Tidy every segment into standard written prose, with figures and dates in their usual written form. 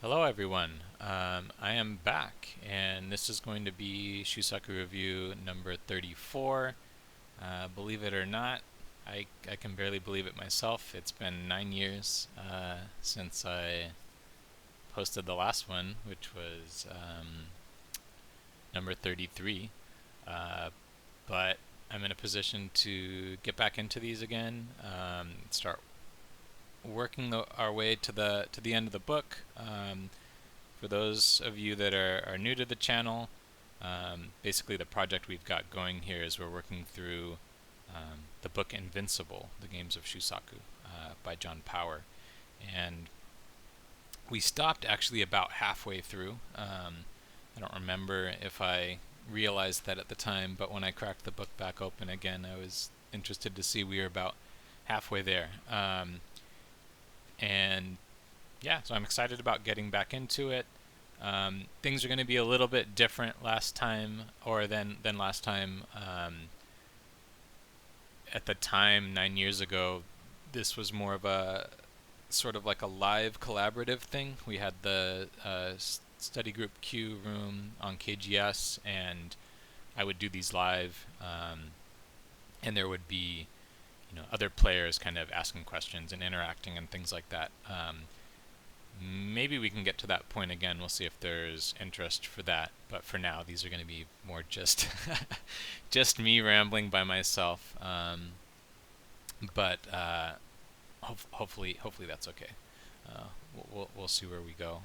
Hello everyone, I am back and this is going to be Shusaku review number 34. Believe it or not, I can barely believe it myself. It's been 9 years since I posted the last one, which was number 33. Uh, but I'm in a position to get back into these again, start working our way to the end of the book. For those of you that are new to the channel, basically the project we've got going here is we're working through the book Invincible, The Games of Shusaku by John Power. And we stopped actually about halfway through. I don't remember if I realized that at the time, but when I cracked the book back open again, I was interested to see we were about halfway there. And yeah, so I'm excited about getting back into it. Things are going to be a little bit different last time, or than last time. At the time, 9 years ago, this was more of a sort of like a live collaborative thing. We had the study group Q room on KGS, and I would do these live, and there would be other players kind of asking questions and interacting and things like that. Maybe we can get to that point again. We'll see if there's interest for that. But for now, these are going to be more just just me rambling by myself. But hopefully that's okay. We'll see where we go.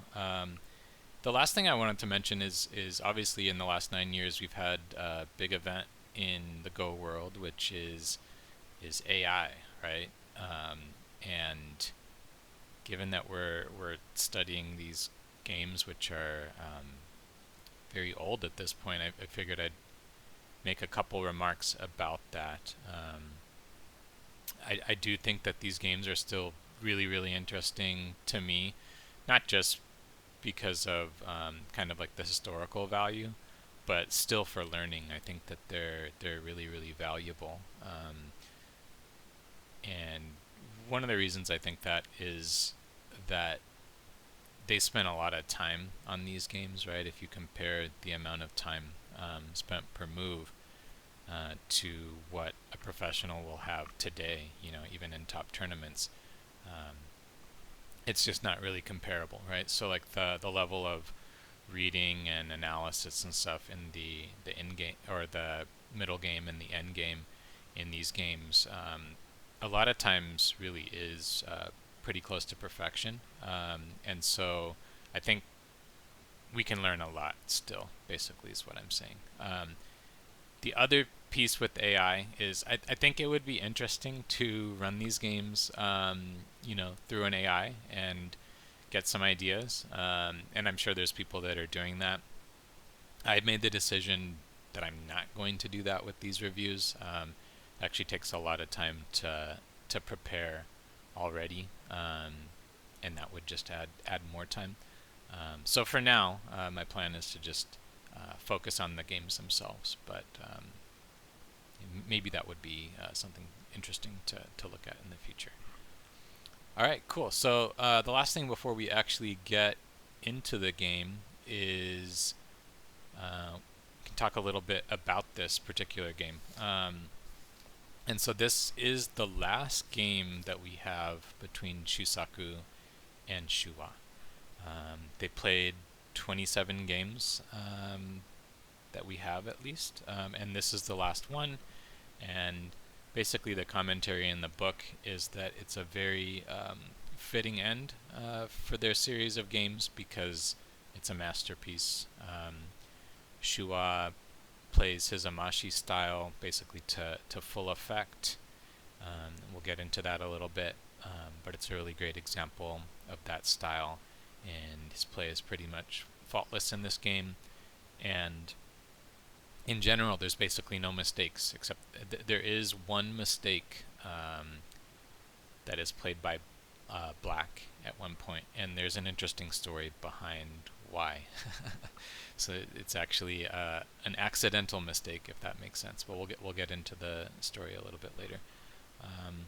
The last thing I wanted to mention is obviously in the last 9 years we've had a big event in the Go world, which is AI, right? And given that we're studying these games, which are very old at this point, I figured I'd make a couple remarks about that. I do think that these games are still really interesting to me, not just because of kind of like the historical value, but still for learning. I think that they're really valuable. And one of the reasons I think that is that they spent a lot of time on these games, right? If you compare the amount of time spent per move to what a professional will have today, even in top tournaments, um, it's just not really comparable, right? So like the level of reading and analysis and stuff in the end game or the middle game and the end game in these games, a lot of times really is pretty close to perfection. And so I think we can learn a lot still, basically, is what I'm saying. The other piece with AI is I think it would be interesting to run these games, through an AI and get some ideas. And I'm sure there's people that are doing that. I've made the decision that I'm not going to do that with these reviews. It actually takes a lot of time to prepare already, and that would just add more time. So for now, my plan is to just focus on the games themselves, but maybe that would be something interesting to look at in the future. All right, cool. So the last thing before we actually get into the game is we can talk a little bit about this particular game. And so this is the last game that we have between Shusaku and Shuwa. They played 27 games that we have at least, and this is the last one. And basically the commentary in the book is that it's a very fitting end for their series of games because it's a masterpiece. Shuwa plays his Amashi style basically to full effect. We'll get into that a little bit, but it's a really great example of that style, and his play is pretty much faultless in this game. And in general, there's basically no mistakes, except there is one mistake that is played by Black at one point, and there's an interesting story behind why. So it's actually an accidental mistake, if that makes sense. But we'll get into the story a little bit later. Um,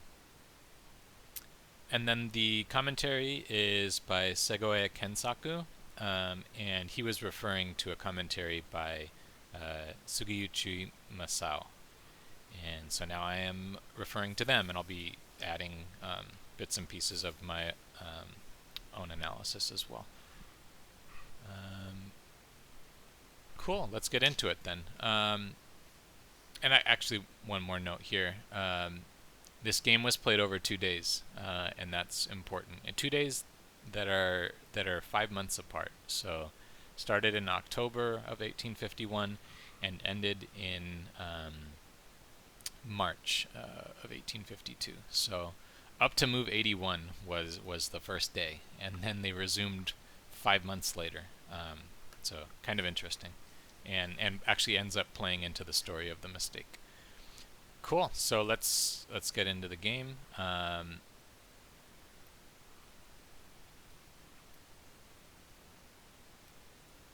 And then the commentary is by Segoe Kensaku, and he was referring to a commentary by Sugiyuchi Masao. And so now I am referring to them, and I'll be adding bits and pieces of my own analysis as well. Cool, let's get into it then. And actually, one more note here. This game was played over 2 days, and that's important. And 2 days that are 5 months apart. So, started in October of 1851 and ended in March of 1852. So, up to move 81 was the first day, and then they resumed 5 months later. So, kind of interesting, and actually ends up playing into the story of the mistake. Cool. So let's get into the game.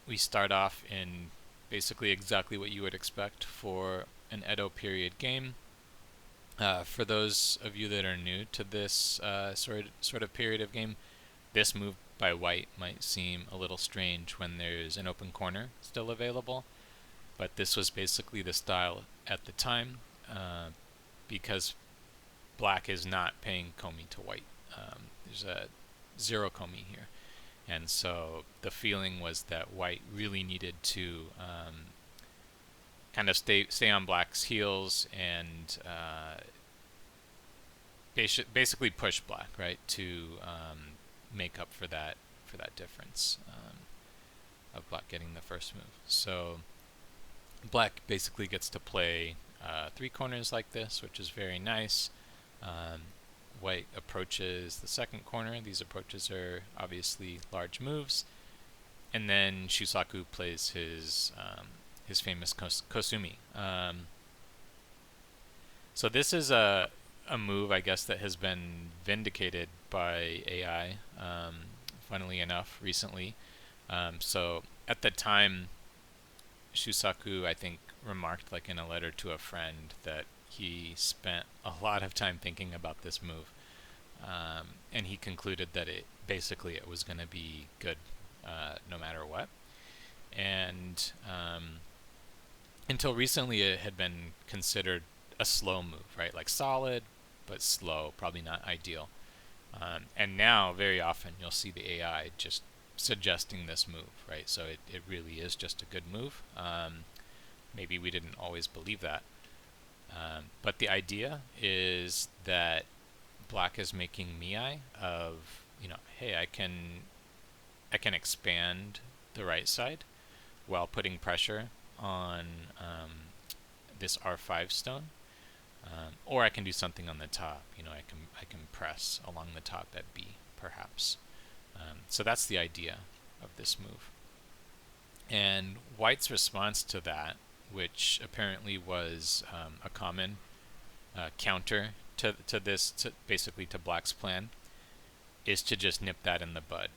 We start off in basically exactly what you would expect for an Edo period game. For those of you that are new to this sort of period of game, this move by white might seem a little strange when there's an open corner still available, but this was basically the style at the time. Because black is not paying komi to white. There's a zero komi here. And so the feeling was that white really needed to kind of stay on black's heels and basically push black, right, to make up for that difference of black getting the first move. So black basically gets to play 3 corners like this, which is very nice. White approaches the second corner. These approaches are obviously large moves. And then Shusaku plays his famous Kosumi. So this is a move, I guess, that has been vindicated by AI, funnily enough, recently. So at the time, Shusaku, I think, remarked, like in a letter to a friend, that he spent a lot of time thinking about this move, and he concluded that it was going to be good no matter what. And until recently, it had been considered a slow move, right? Like solid, but slow, probably not ideal. And now, very often, you'll see the AI just suggesting this move, right? So it really is just a good move. Maybe we didn't always believe that. But the idea is that black is making miai of, hey, I can expand the right side while putting pressure on this R5 stone, or I can do something on the top. I can press along the top at B, perhaps. So that's the idea of this move. And white's response to that, which apparently was a common counter to this, basically to black's plan, is to just nip that in the bud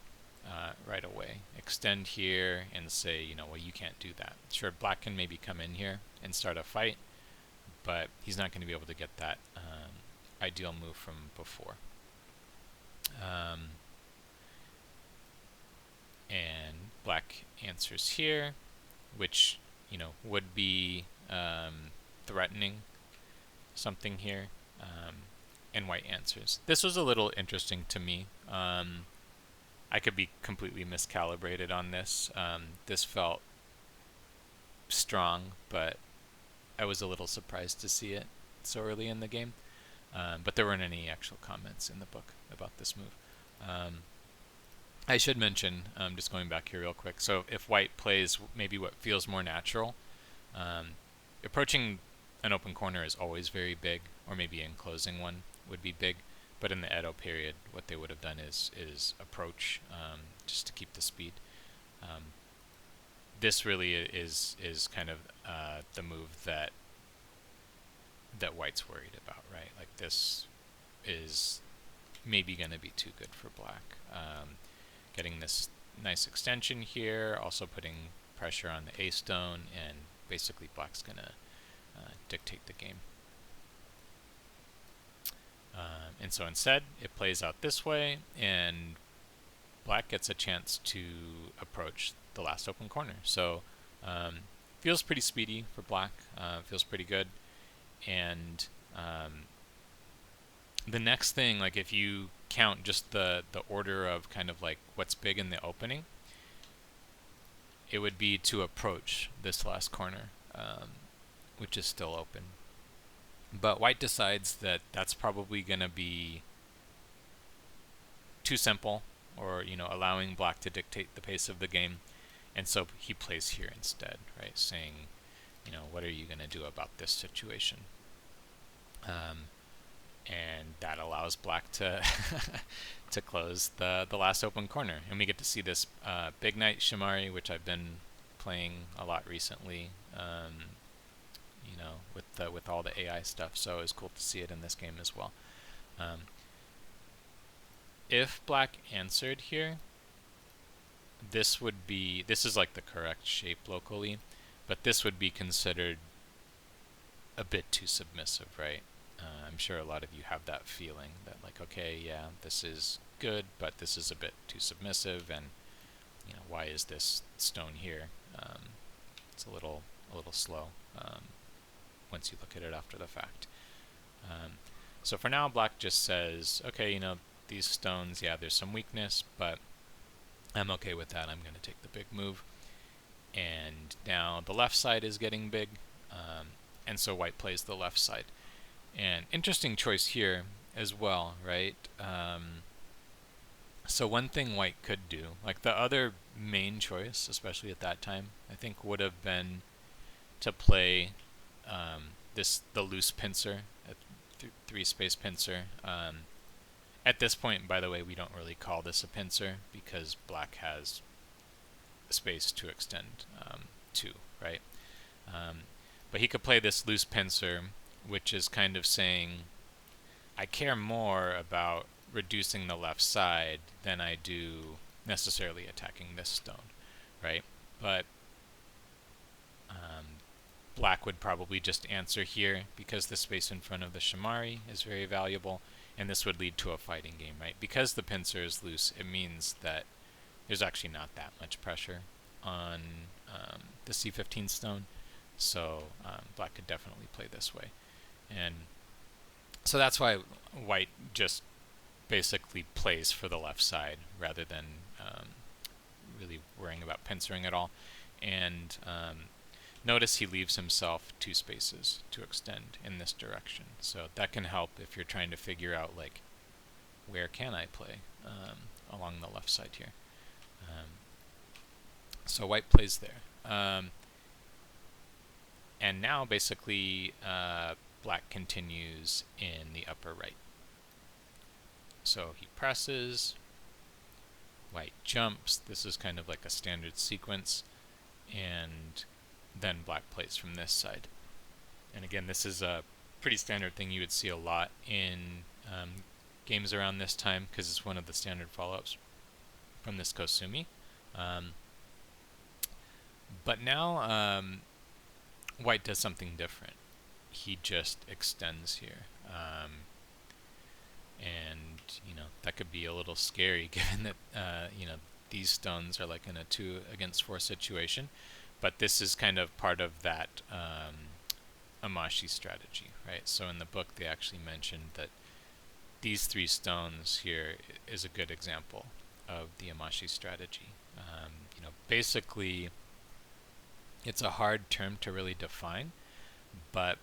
right away. Extend here and say, well, you can't do that. Sure, black can maybe come in here and start a fight, but he's not going to be able to get that ideal move from before. And black answers here, which would be threatening something here, and white answers. This was a little interesting to me. I could be completely miscalibrated on this. This felt strong, but I was a little surprised to see it so early in the game. But there weren't any actual comments in the book about this move. I should mention, just going back here real quick, so if white plays maybe what feels more natural, approaching an open corner is always very big, or maybe enclosing one would be big, but in the Edo period, what they would have done is approach, just to keep the speed. This really is kind of the move that white's worried about, right? Like, this is maybe going to be too good for black. Getting this nice extension here, also putting pressure on the A stone, and basically black's going to dictate the game. And so instead, it plays out this way, and black gets a chance to approach the last open corner. So feels pretty speedy for black. Feels pretty good. And the next thing, like if you count just the order of kind of like what's big in the opening, it would be to approach this last corner, which is still open. But white decides that that's probably going to be too simple, or allowing black to dictate the pace of the game, and so he plays here instead, right? Saying, what are you going to do about this situation? And that allows black to to close the last open corner, and we get to see this big knight Shimari, which I've been playing a lot recently. With all the AI stuff, so it was cool to see it in this game as well. If black answered here, this is like the correct shape locally, but this would be considered a bit too submissive, right? I'm sure a lot of you have that feeling that like, okay, yeah, this is good, but this is a bit too submissive, and why is this stone here? It's a little slow once you look at it after the fact. So for now, black just says, okay, these stones, yeah, there's some weakness, but I'm okay with that. I'm going to take the big move. And now the left side is getting big, and so white plays the left side. And interesting choice here as well, right? So one thing white could do, like the other main choice, especially at that time, I think would have been to play the loose pincer, a 3-space pincer. At this point, by the way, we don't really call this a pincer because black has space to extend to, right? But he could play this loose pincer, which is kind of saying, I care more about reducing the left side than I do necessarily attacking this stone, right? But black would probably just answer here because the space in front of the Shimari is very valuable, and this would lead to a fighting game, right? Because the pincer is loose, it means that there's actually not that much pressure on the C15 stone, so black could definitely play this way. And so that's why white just basically plays for the left side rather than really worrying about pincering at all. And notice he leaves himself 2 spaces to extend in this direction. So that can help if you're trying to figure out, like, where can I play along the left side here. So white plays there. And now basically black continues in the upper right. So he presses, white jumps. This is kind of like a standard sequence, and then black plays from this side. And again, this is a pretty standard thing you would see a lot in games around this time because it's one of the standard follow-ups from this Kosumi. But now white does something different. He just extends here. And that could be a little scary given that these stones are like in a 2 against 4 situation. But this is kind of part of that Amashi strategy, right? So in the book they actually mentioned that these 3 stones here is a good example of the Amashi strategy. Basically it's a hard term to really define, but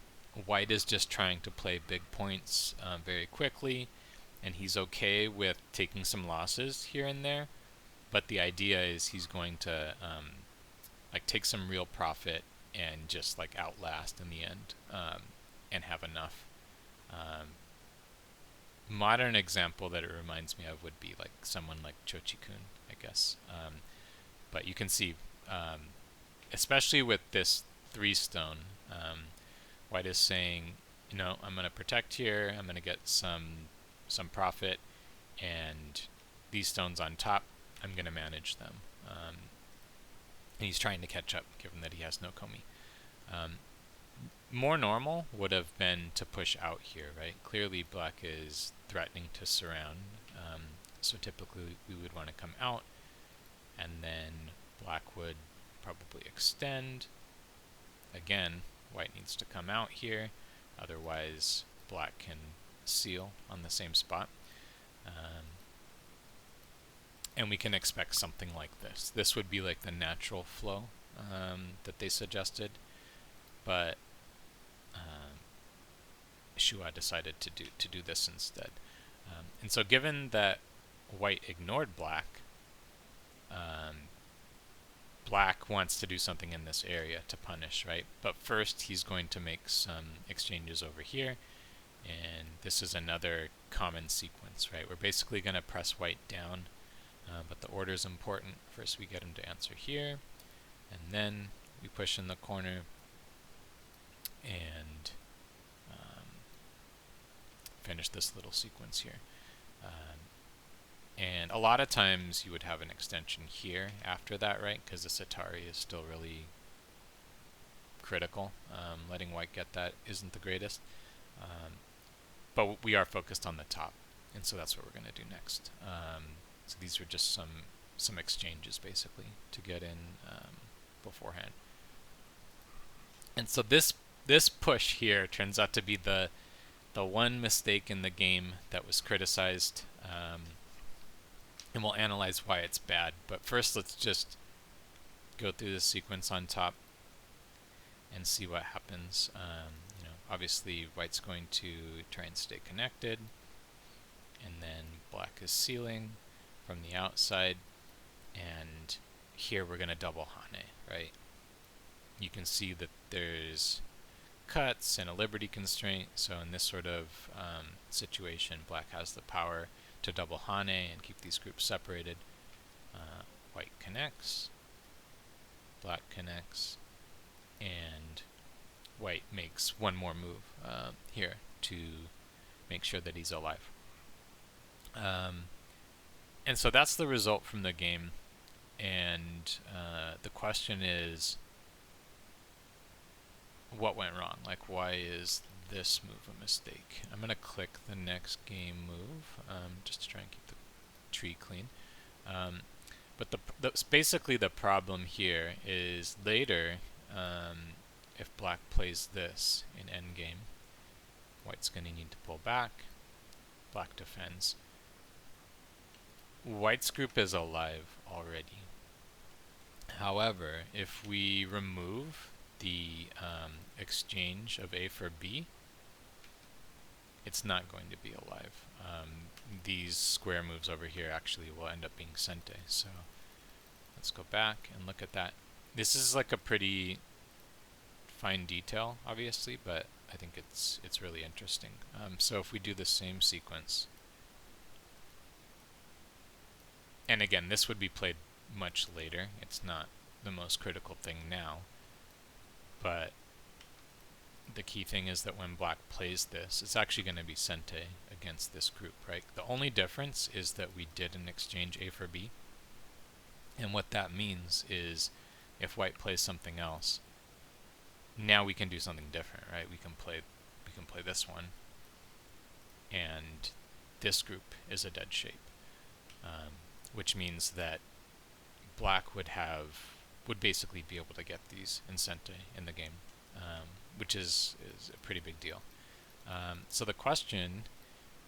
white is just trying to play big points very quickly, and he's okay with taking some losses here and there, but the idea is he's going to like take some real profit and just like outlast in the end and have enough. Modern example that it reminds me of would be like someone like Chochi-kun, I guess. But you can see, especially with this 3 stone, white is saying, I'm going to protect here, I'm going to get some profit, and these stones on top, I'm going to manage them. And he's trying to catch up, given that he has no komi. More normal would have been to push out here, right? Clearly black is threatening to surround, so typically we would want to come out, and then black would probably extend. Again, white needs to come out here, otherwise black can seal on the same spot. And we can expect something like this. This would be like the natural flow that they suggested, but Shuwa decided to do this instead. And so given that white ignored black, black wants to do something in this area to punish, right? But first he's going to make some exchanges over here, and this is another common sequence, right? We're basically going to press white down, but the order is important. First we get him to answer here, and then we push in the corner, and finish this little sequence here. And a lot of times you would have an extension here after that, right? Because this Atari is still really critical. Letting white get that isn't the greatest. But we are focused on the top, and so that's what we're going to do next. So these are just some exchanges, basically, to get in beforehand. And so this push here turns out to be the one mistake in the game that was criticized, and we'll analyze why it's bad. But first, let's just go through this sequence on top and see what happens. Obviously, white's going to try and stay connected, and then black is sealing from the outside, and here we're going to double Hane, right? You can see that there's cuts and a liberty constraint, so in this sort of situation, black has the power to double Hane and keep these groups separated. White connects, black connects, and white makes one more move here to make sure that he's alive. And so that's the result from the game, and the question is, what went wrong? Like, why is this move a mistake? I'm going to click the next game move just to try and keep the tree clean. But basically the problem here is later, if black plays this in endgame, white's going to need to pull back, black defends. White's group is alive already. However, if we remove the exchange of A for B, it's not going to be alive. These square moves over here actually will end up being sente. So let's go back and look at that. This is like a pretty fine detail, obviously, but I think it's really interesting. So if we do the same sequence, and again, this would be played much later. It's not the most critical thing now. But the key thing is that when black plays this, it's actually going to be sente against this group, right? The only difference is that we did an exchange A for B. And what that means is if white plays something else, now we can do something different, right? We can play this one, and this group is a dead shape, which means that black would basically be able to get these in sente in the game, which is a pretty big deal. So the question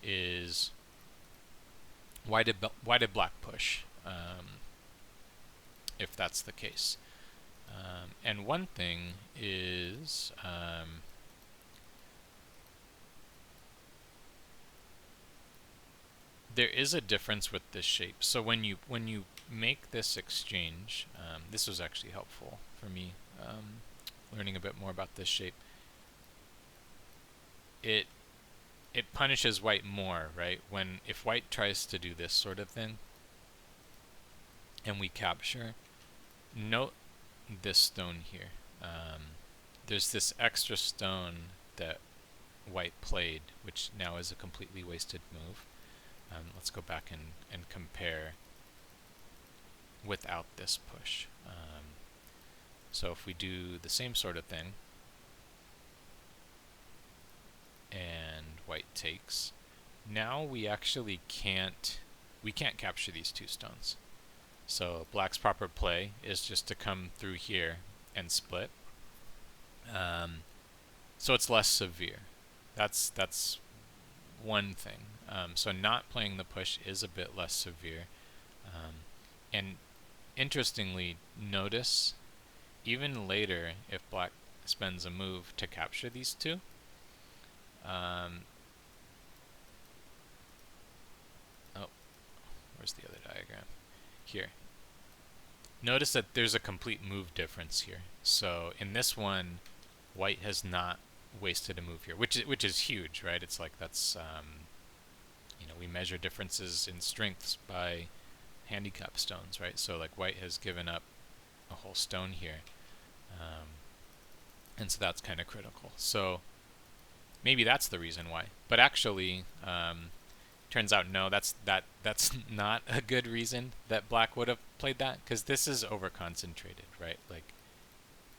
is, why did black push, if that's the case? And one thing is, there is a difference with this shape. So when you make this exchange, this was actually helpful for me, learning a bit more about this shape. It punishes white more, right? If white tries to do this sort of thing, and we capture, note this stone here. There's this extra stone that white played, which now is a completely wasted move. Let's go back and compare without this push. So if we do the same sort of thing, and white takes. Now we actually can't capture these two stones. So black's proper play is just to come through here and split. So it's less severe. That's one thing. So not playing the push is a bit less severe. And interestingly, notice even later if black spends a move to capture these two, oh, where's the other diagram? Here. Notice that there's a complete move difference here. So in this one, white has not wasted a move here, which is huge, right? It's like that's we measure differences in strengths by handicap stones, right? So like white has given up a whole stone here, and so that's kind of critical. So maybe that's the reason why. But actually, turns out no, that's not a good reason that black would have played that, because this is over concentrated, right? Like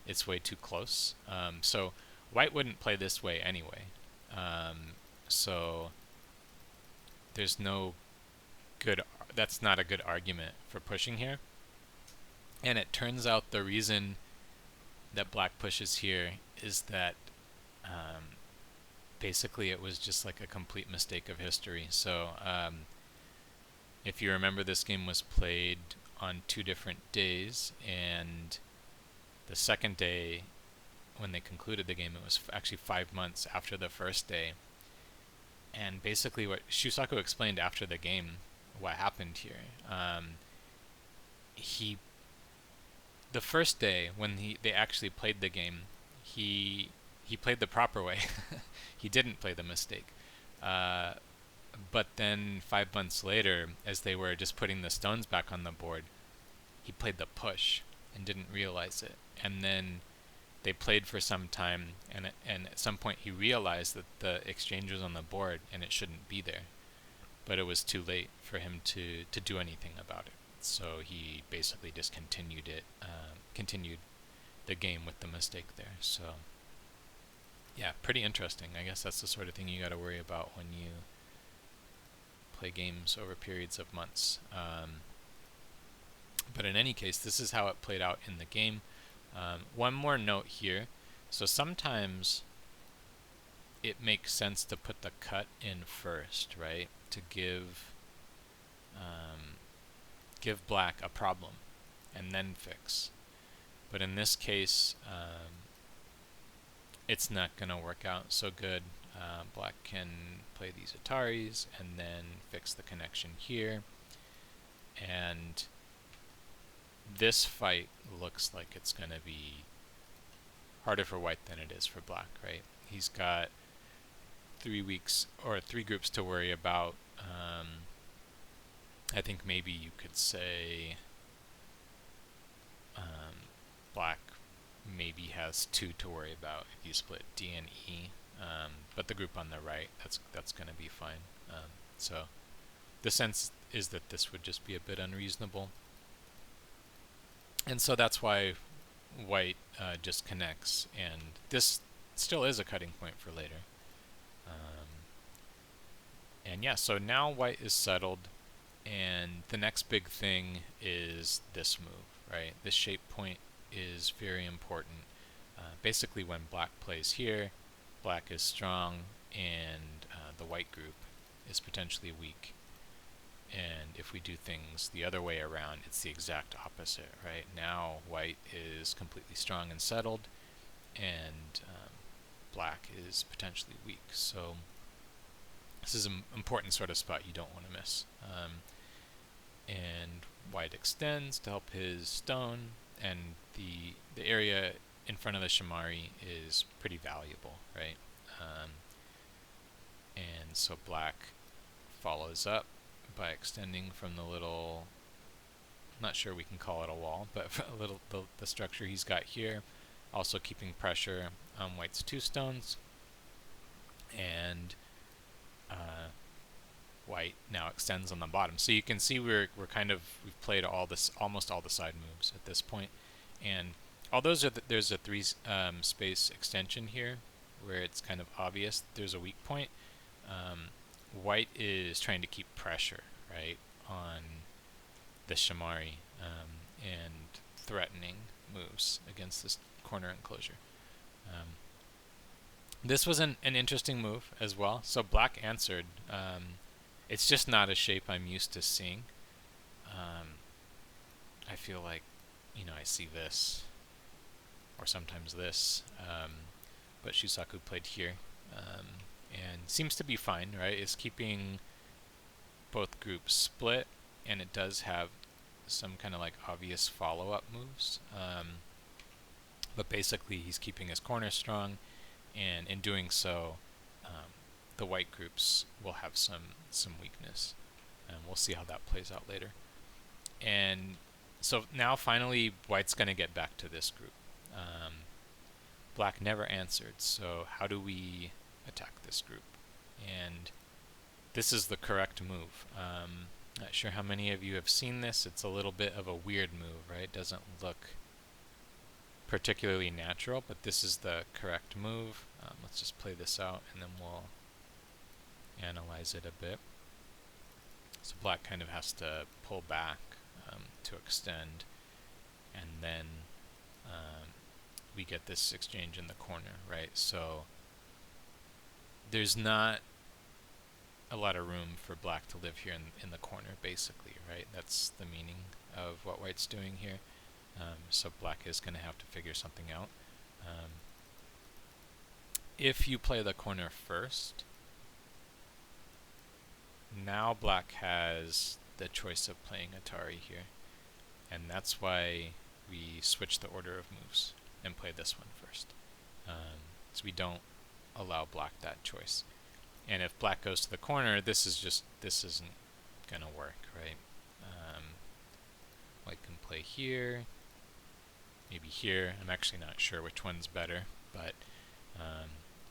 it's way too close. So white wouldn't play this way anyway. So there's no good. That's not a good argument for pushing here. And it turns out the reason that black pushes here is that basically it was just like a complete mistake of history. So if you remember, this game was played on 2 different days, and the second day, when they concluded the game, it was actually 5 months after the first day. And basically what Shusaku explained after the game, what happened here, the first day when they actually played the game, he played the proper way. He didn't play the mistake. But then 5 months later, as they were just putting the stones back on the board, he played the push and didn't realize it. And then they played for some time, and at some point he realized that the exchange was on the board and it shouldn't be there. But it was too late for him to do anything about it. So he basically just continued the game with the mistake there. So yeah, pretty interesting. I guess that's the sort of thing you got to worry about when you play games over periods of months. But in any case, this is how it played out in the game. One more note here. So sometimes it makes sense to put the cut in first, right? To give black a problem and then fix. But in this case, it's not going to work out so good. Black can play these Ataris and then fix the connection here. And this fight looks like it's going to be harder for white than it is for black, right? He's got 3 weeks or 3 groups to worry about. I think maybe you could say black maybe has 2 to worry about if you split D and E. But the group on the right, that's going to be fine. So the sense is that this would just be a bit unreasonable. And so that's why white just connects, and this still is a cutting point for later. And yeah, so now white is settled, and the next big thing is this move, right? This shape point is very important. Basically, when black plays here, black is strong, and the white group is potentially weak. And if we do things the other way around, it's the exact opposite, right? Now white is completely strong and settled, and black is potentially weak. So this is an important sort of spot you don't want to miss. And white extends to help his stone, and the area in front of the Shamari is pretty valuable, right? And so black follows up by extending from the little, I'm not sure we can call it a wall, but a little the structure he's got here, also keeping pressure on white's 2 stones. And white now extends on the bottom. So you can see we've played almost all the side moves at this point. And although there's a 3 space extension here, where it's kind of obvious there's a weak point. White is trying to keep pressure, right, on the Shamari, and threatening moves against this corner enclosure. This was an interesting move as well. So black answered. It's just not a shape I'm used to seeing. I feel like, I see this, or sometimes this, but Shusaku played here, and seems to be fine, right? It's keeping both groups split, and it does have some kind of like obvious follow-up moves. But basically he's keeping his corner strong, and in doing so, the white groups will have some weakness. And we'll see how that plays out later. And so now finally white's going to get back to this group. Black never answered, so how do we attack this group? And this is the correct move. Not sure how many of you have seen this. It's a little bit of a weird move, right? Doesn't look particularly natural, but this is the correct move. Let's just play this out and then we'll analyze it a bit. So black kind of has to pull back to extend, and then we get this exchange in the corner, right? So there's not a lot of room for black to live here in the corner, basically, right? That's the meaning of what white's doing here. So black is going to have to figure something out. If you play the corner first, now black has the choice of playing Atari here, and that's why we switch the order of moves and play this one first. So we don't allow black that choice. And if black goes to the corner, this isn't gonna work, right? White can play here, maybe here. I'm actually not sure which one's better, but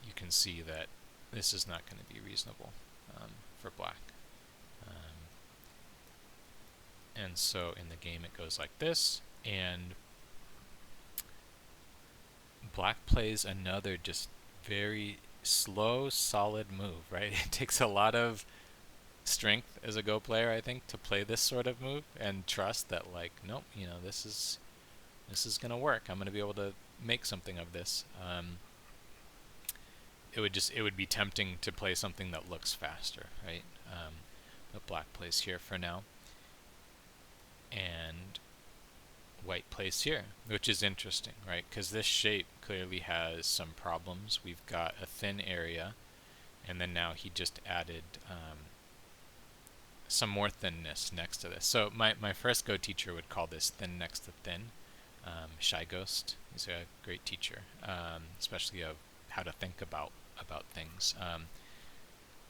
you can see that this is not going to be reasonable for black. And so in the game it goes like this, and black plays another just very slow, solid move, right? It takes a lot of strength as a Go player, I think, to play this sort of move and trust that, like, nope, this is gonna work. I'm gonna be able to make something of this. It would be tempting to play something that looks faster, right? But black plays here for now, and white plays here, which is interesting, right? Because this shape clearly has some problems. We've got a thin area, and then now he just added some more thinness next to this. So my first Go teacher would call this thin next to thin. Shy Ghost is a great teacher, especially of how to think about things.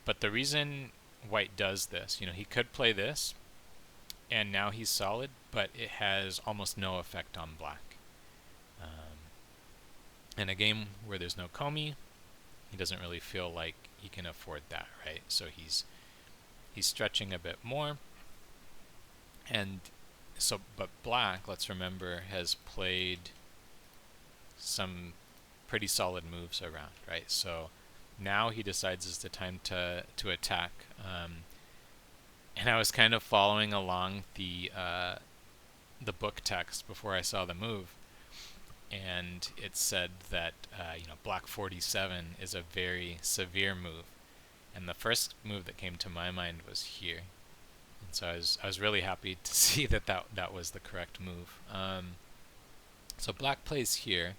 But the reason white does this, he could play this, and now he's solid, but it has almost no effect on black. In a game where there's no Komi, he doesn't really feel like he can afford that, right? So he's stretching a bit more, and so, but black, let's remember, has played some pretty solid moves around, right? So now he decides it's the time to attack. And I was kind of following along the book text before I saw the move, and it said that black 47 is a very severe move, and the first move that came to my mind was here. And so I was really happy to see that was the correct move. So black plays here,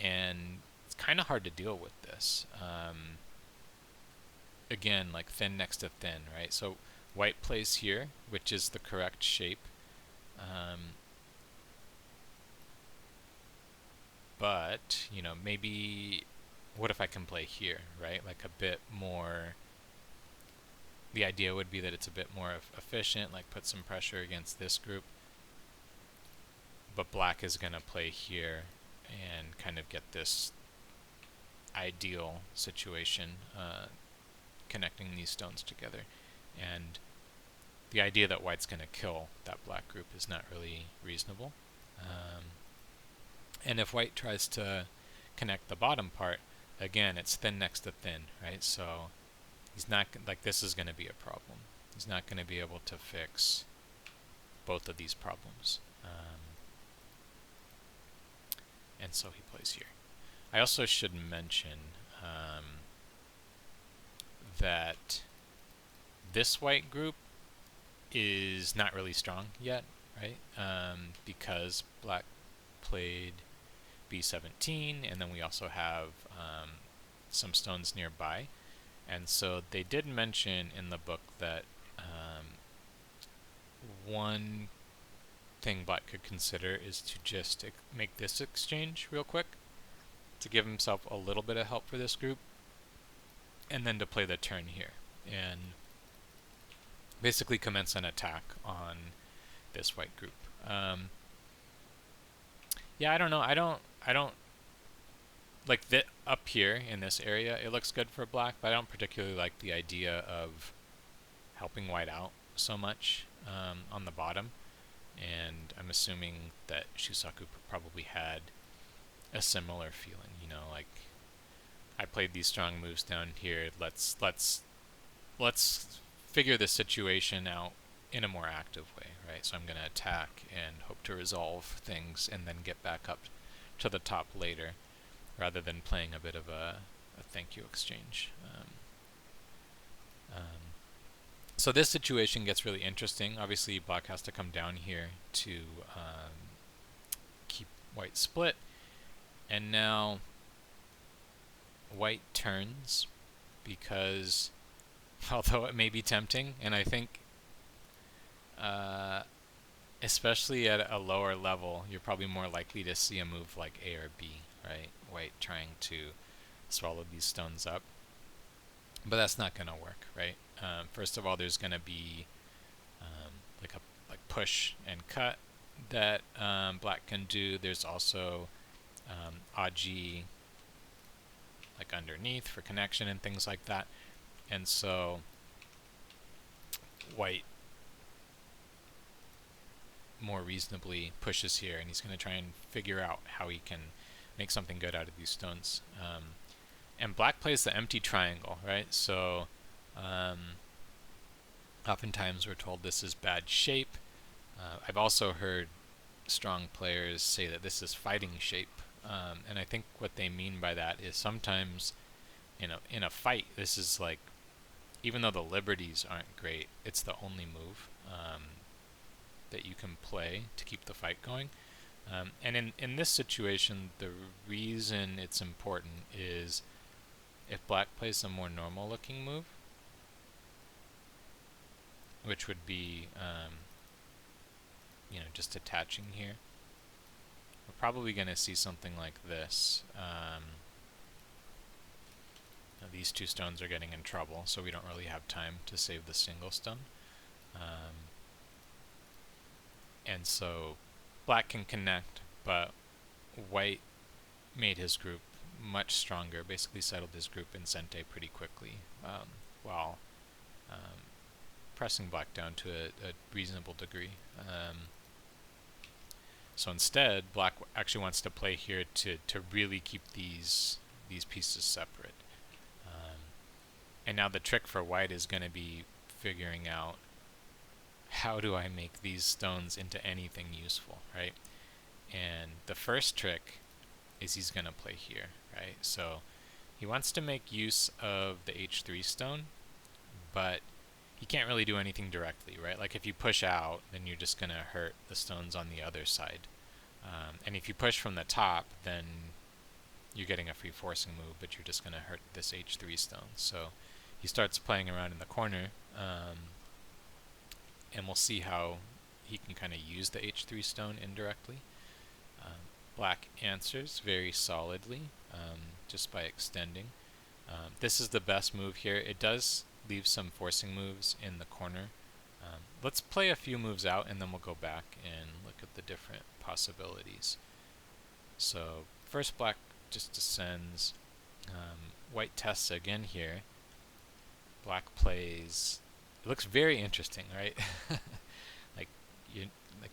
and it's kind of hard to deal with this. Again, like thin next to thin, right? So white plays here, which is the correct shape. But, maybe what if I can play here, right? Like a bit more. The idea would be that it's a bit more efficient, like put some pressure against this group. But black is going to play here and kind of get this ideal situation, connecting these stones together. And the idea that white's going to kill that black group is not really reasonable. And if white tries to connect the bottom part, again, it's thin next to thin, right? So he's not, like, this is going to be a problem. He's not going to be able to fix both of these problems. And so he plays here. I also should mention that this white group is not really strong yet, right? Because black played b17, and then we also have some stones nearby. And so they did mention in the book that one thing black could consider is to just make this exchange real quick to give himself a little bit of help for this group, and then to play the turn here and basically commence an attack on this white group. Yeah, I don't know. I don't like that up here in this area. It looks good for black, but I don't particularly like the idea of helping white out so much on the bottom. And I'm assuming that Shusaku probably had a similar feeling. You know, like, I played these strong moves down here. Let's figure the situation out in a more active way, right? So I'm going to attack and hope to resolve things and then get back up to the top later, rather than playing a bit of a thank you exchange. So this situation gets really interesting. Obviously, black has to come down here to keep white split. And now white turns because, although it may be tempting, and I think especially at a lower level, you're probably more likely to see a move like A or B, right? White trying to swallow these stones up. But that's not going to work, right? First of all, there's going to be like push and cut that black can do. There's also Aji like underneath for connection and things like that. And so white more reasonably pushes here, and he's going to try and figure out how he can make something good out of these stones. And black plays the empty triangle, right? So oftentimes we're told this is bad shape. I've also heard strong players say that this is fighting shape. And I think what they mean by that is sometimes in a fight, this is like, even though the liberties aren't great, it's the only move that you can play to keep the fight going. And in this situation, the reason it's important is if black plays a more normal looking move, which would be just attaching here, we're probably going to see something like this. These two stones are getting in trouble, so we don't really have time to save the single stone. And so black can connect, but white made his group much stronger, basically settled his group in Sente pretty quickly, while pressing black down to a reasonable degree. So instead, black actually wants to play here to really keep these pieces separate. And now the trick for white is going to be figuring out, how do I make these stones into anything useful, right? And the first trick is he's going to play here, right? So he wants to make use of the H3 stone, but he can't really do anything directly, right? Like if you push out, then you're just going to hurt the stones on the other side. And if you push from the top, then you're getting a free forcing move, but you're just going to hurt this H3 stone. So he starts playing around in the corner, and we'll see how he can kind of use the H3 stone indirectly. Black answers very solidly, just by extending. This is the best move here. It does leave some forcing moves in the corner. Let's play a few moves out, and then we'll go back and look at the different possibilities. So first black just descends. White tests again here. Black plays. It looks very interesting, right?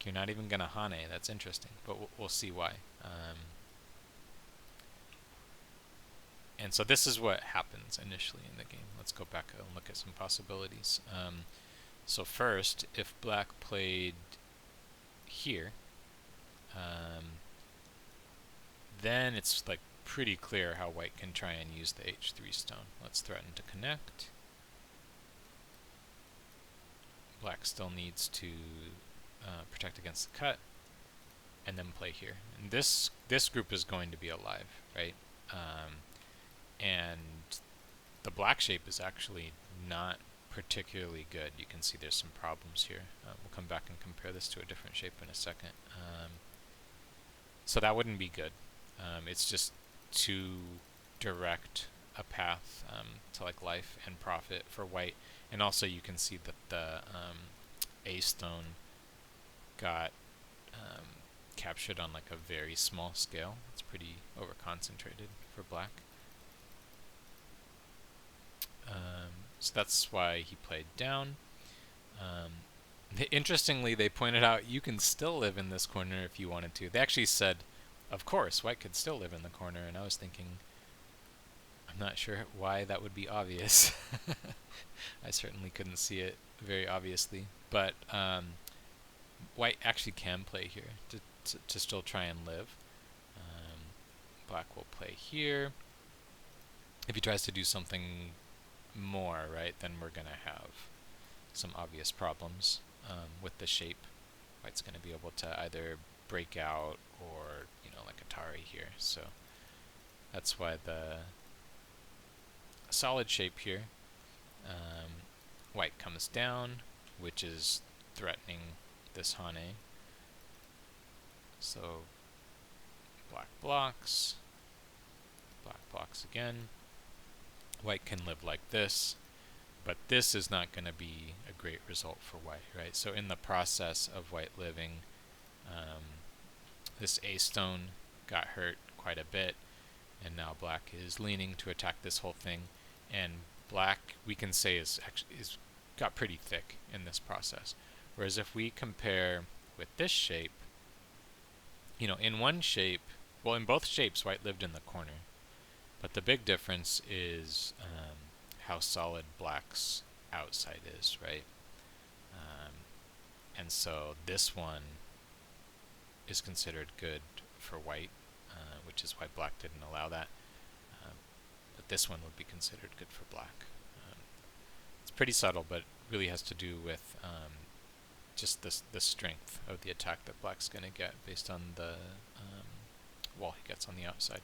You're not even gonna Hane. That's interesting, but we'll see why. And so this is what happens initially in the game. Let's go back and look at some possibilities. So first, if black played here, then it's like pretty clear how white can try and use the h3 stone. Let's threaten to connect. Black still needs to protect against the cut, and then play here. And this group is going to be alive, right? And the black shape is actually not particularly good. You can see there's some problems here. We'll come back and compare this to a different shape in a second. So that wouldn't be good. It's just too direct a path to like life and profit for white. And also you can see that the A stone got captured on like a very small scale. It's pretty over concentrated for black. So that's why he played down. Interestingly, they pointed out you can still live in this corner if you wanted to. They actually said, of course, white could still live in the corner, and I was thinking, I'm not sure why that would be obvious. I certainly couldn't see it very obviously, but white actually can play here to still try and live. Black will play here. If he tries to do something more, right, then we're going to have some obvious problems with the shape. White's going to be able to either break out or, you know, like Atari here. So that's why the solid shape here. White comes down, which is threatening this Hane. So black blocks again. White can live like this, but this is not going to be a great result for white, right? So in the process of white living, this A stone got hurt quite a bit, and now black is leaning to attack this whole thing, and black we can say is got pretty thick in this process. Whereas if we compare with this shape, you know, in one shape, well, in both shapes, white lived in the corner. But the big difference is how solid black's outside is, right? And so this one is considered good for white, which is why black didn't allow that. But this one would be considered good for black. It's pretty subtle, but really has to do with just the strength of the attack that black's going to get based on the wall he gets on the outside.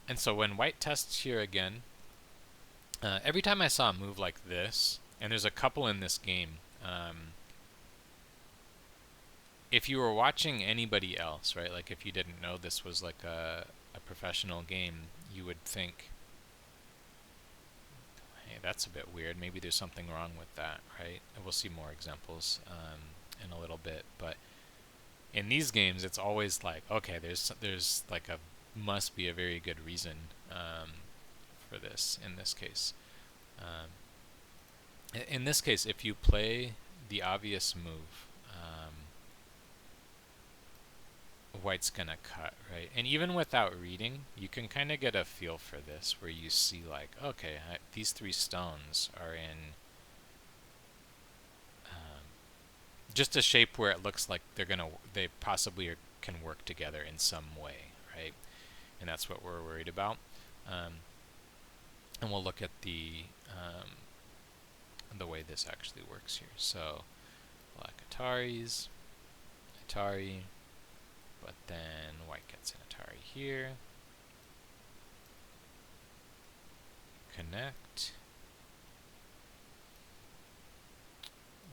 And so when white tests here again, every time I saw a move like this, and there's a couple in this game, if you were watching anybody else, right, like if you didn't know this was like a professional game, you would think, hey, that's a bit weird, maybe there's something wrong with that, right? And we'll see more examples in a little bit, but in these games it's always like, okay, there's like a must be a very good reason for this in this case. In this case, if you play the obvious move, white's gonna cut, right? And even without reading, you can kind of get a feel for this, where you see like, okay, these three stones are in just a shape where it looks like they possibly can work together in some way, right? And that's what we're worried about. And we'll look at the way this actually works here. So black Atari, but then white gets an Atari here. Connect.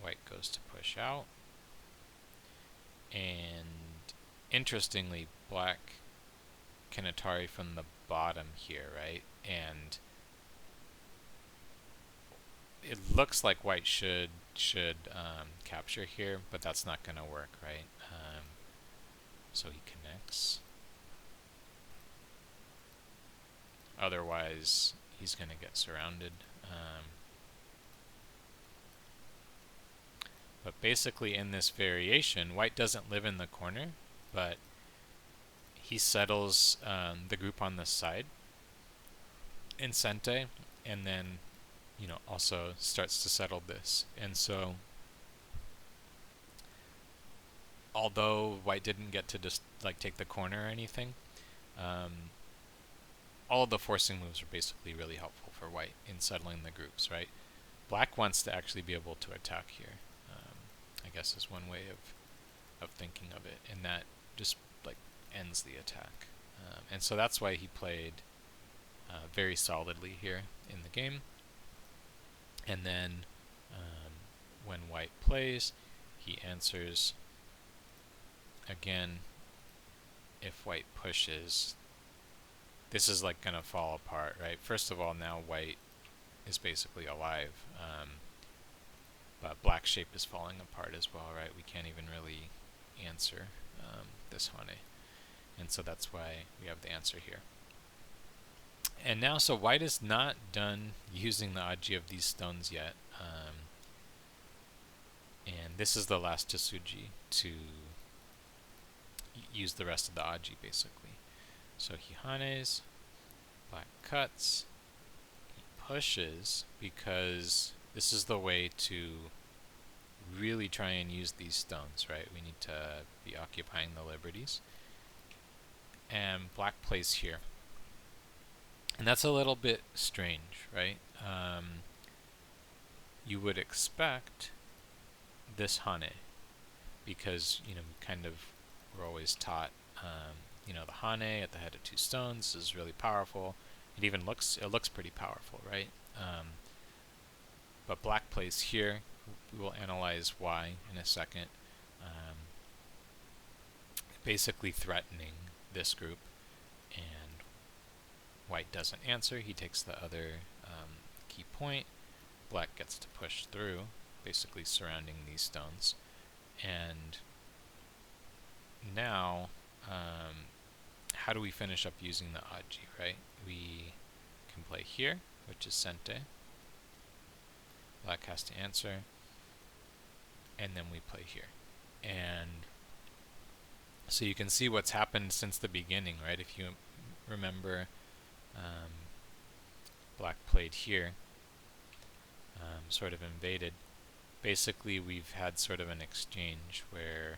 White goes to push out. And interestingly, black can Atari from the bottom here, right? And it looks like white should capture here, but that's not going to work, right? So he connects. Otherwise, he's going to get surrounded. But basically, in this variation, white doesn't live in the corner, but he settles the group on this side, in Sente, and then also starts to settle this. And so, although white didn't get to just like take the corner or anything, um, all of the forcing moves are basically really helpful for white in settling the groups, right? Black wants to actually be able to attack here. I guess is one way of thinking of it, and that just like ends the attack. And so that's why he played very solidly here in the game. And then when white plays, he answers again. If white pushes, this is like gonna fall apart, right? First of all, now white is basically alive, but black shape is falling apart as well, right? We can't even really answer this Hane, and so that's why we have the answer here. And now, so white is not done using the Aji of these stones yet, and this is the last Tsuji to use the rest of the Aji, basically. So he Hanes, black cuts, he pushes, because this is the way to really try and use these stones, right? We need to be occupying the liberties. And black plays here. And that's a little bit strange, right? You would expect this Hane, because, we kind of were always taught, the Hane at the head of two stones is really powerful. It looks pretty powerful, right? But black plays here. We will analyze why in a second. Basically threatening this group, and white doesn't answer. He takes the other key point. Black gets to push through, basically surrounding these stones. And now, how do we finish up using the Aji, right? We can play here, which is Sente. Black has to answer. And then we play here. And so you can see what's happened since the beginning, right? If you remember, black played here, sort of invaded. Basically, we've had sort of an exchange where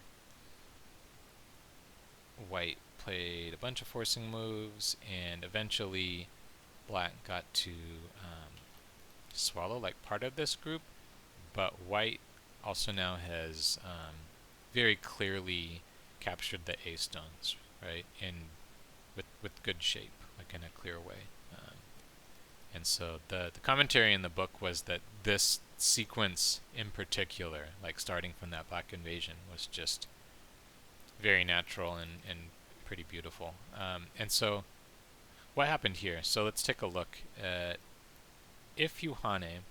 white played a bunch of forcing moves, and eventually black got to swallow like part of this group, but white also now has very clearly captured the A stones, right? And with good shape, like in a clear way. And so the commentary in the book was that this sequence in particular, like starting from that black invasion, was just very natural and pretty beautiful. And so what happened here? So let's take a look at if you Hane.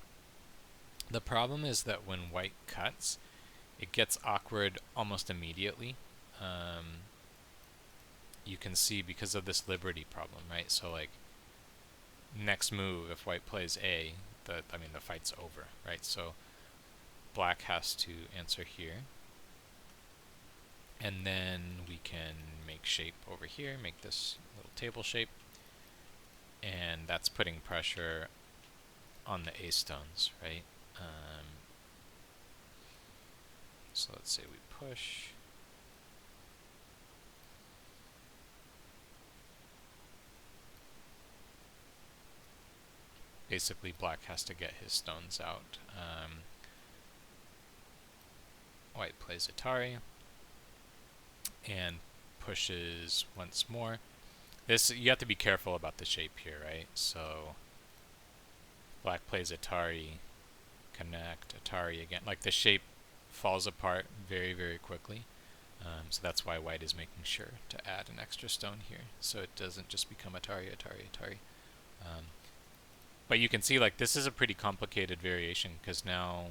The problem is that when white cuts, it gets awkward almost immediately. You can see because of this liberty problem, right? So like next move, if white plays A, the fight's over, right? So black has to answer here. And then we can make shape over here, make this little table shape. And that's putting pressure on the A stones, right? So let's say we push. Basically, black has to get his stones out. White plays Atari and pushes once more. This, you have to be careful about the shape here, right? So black plays Atari, connect, Atari again. Like the shape falls apart very, very quickly. So that's why white is making sure to add an extra stone here, so it doesn't just become Atari, Atari, Atari. But you can see like this is a pretty complicated variation, because now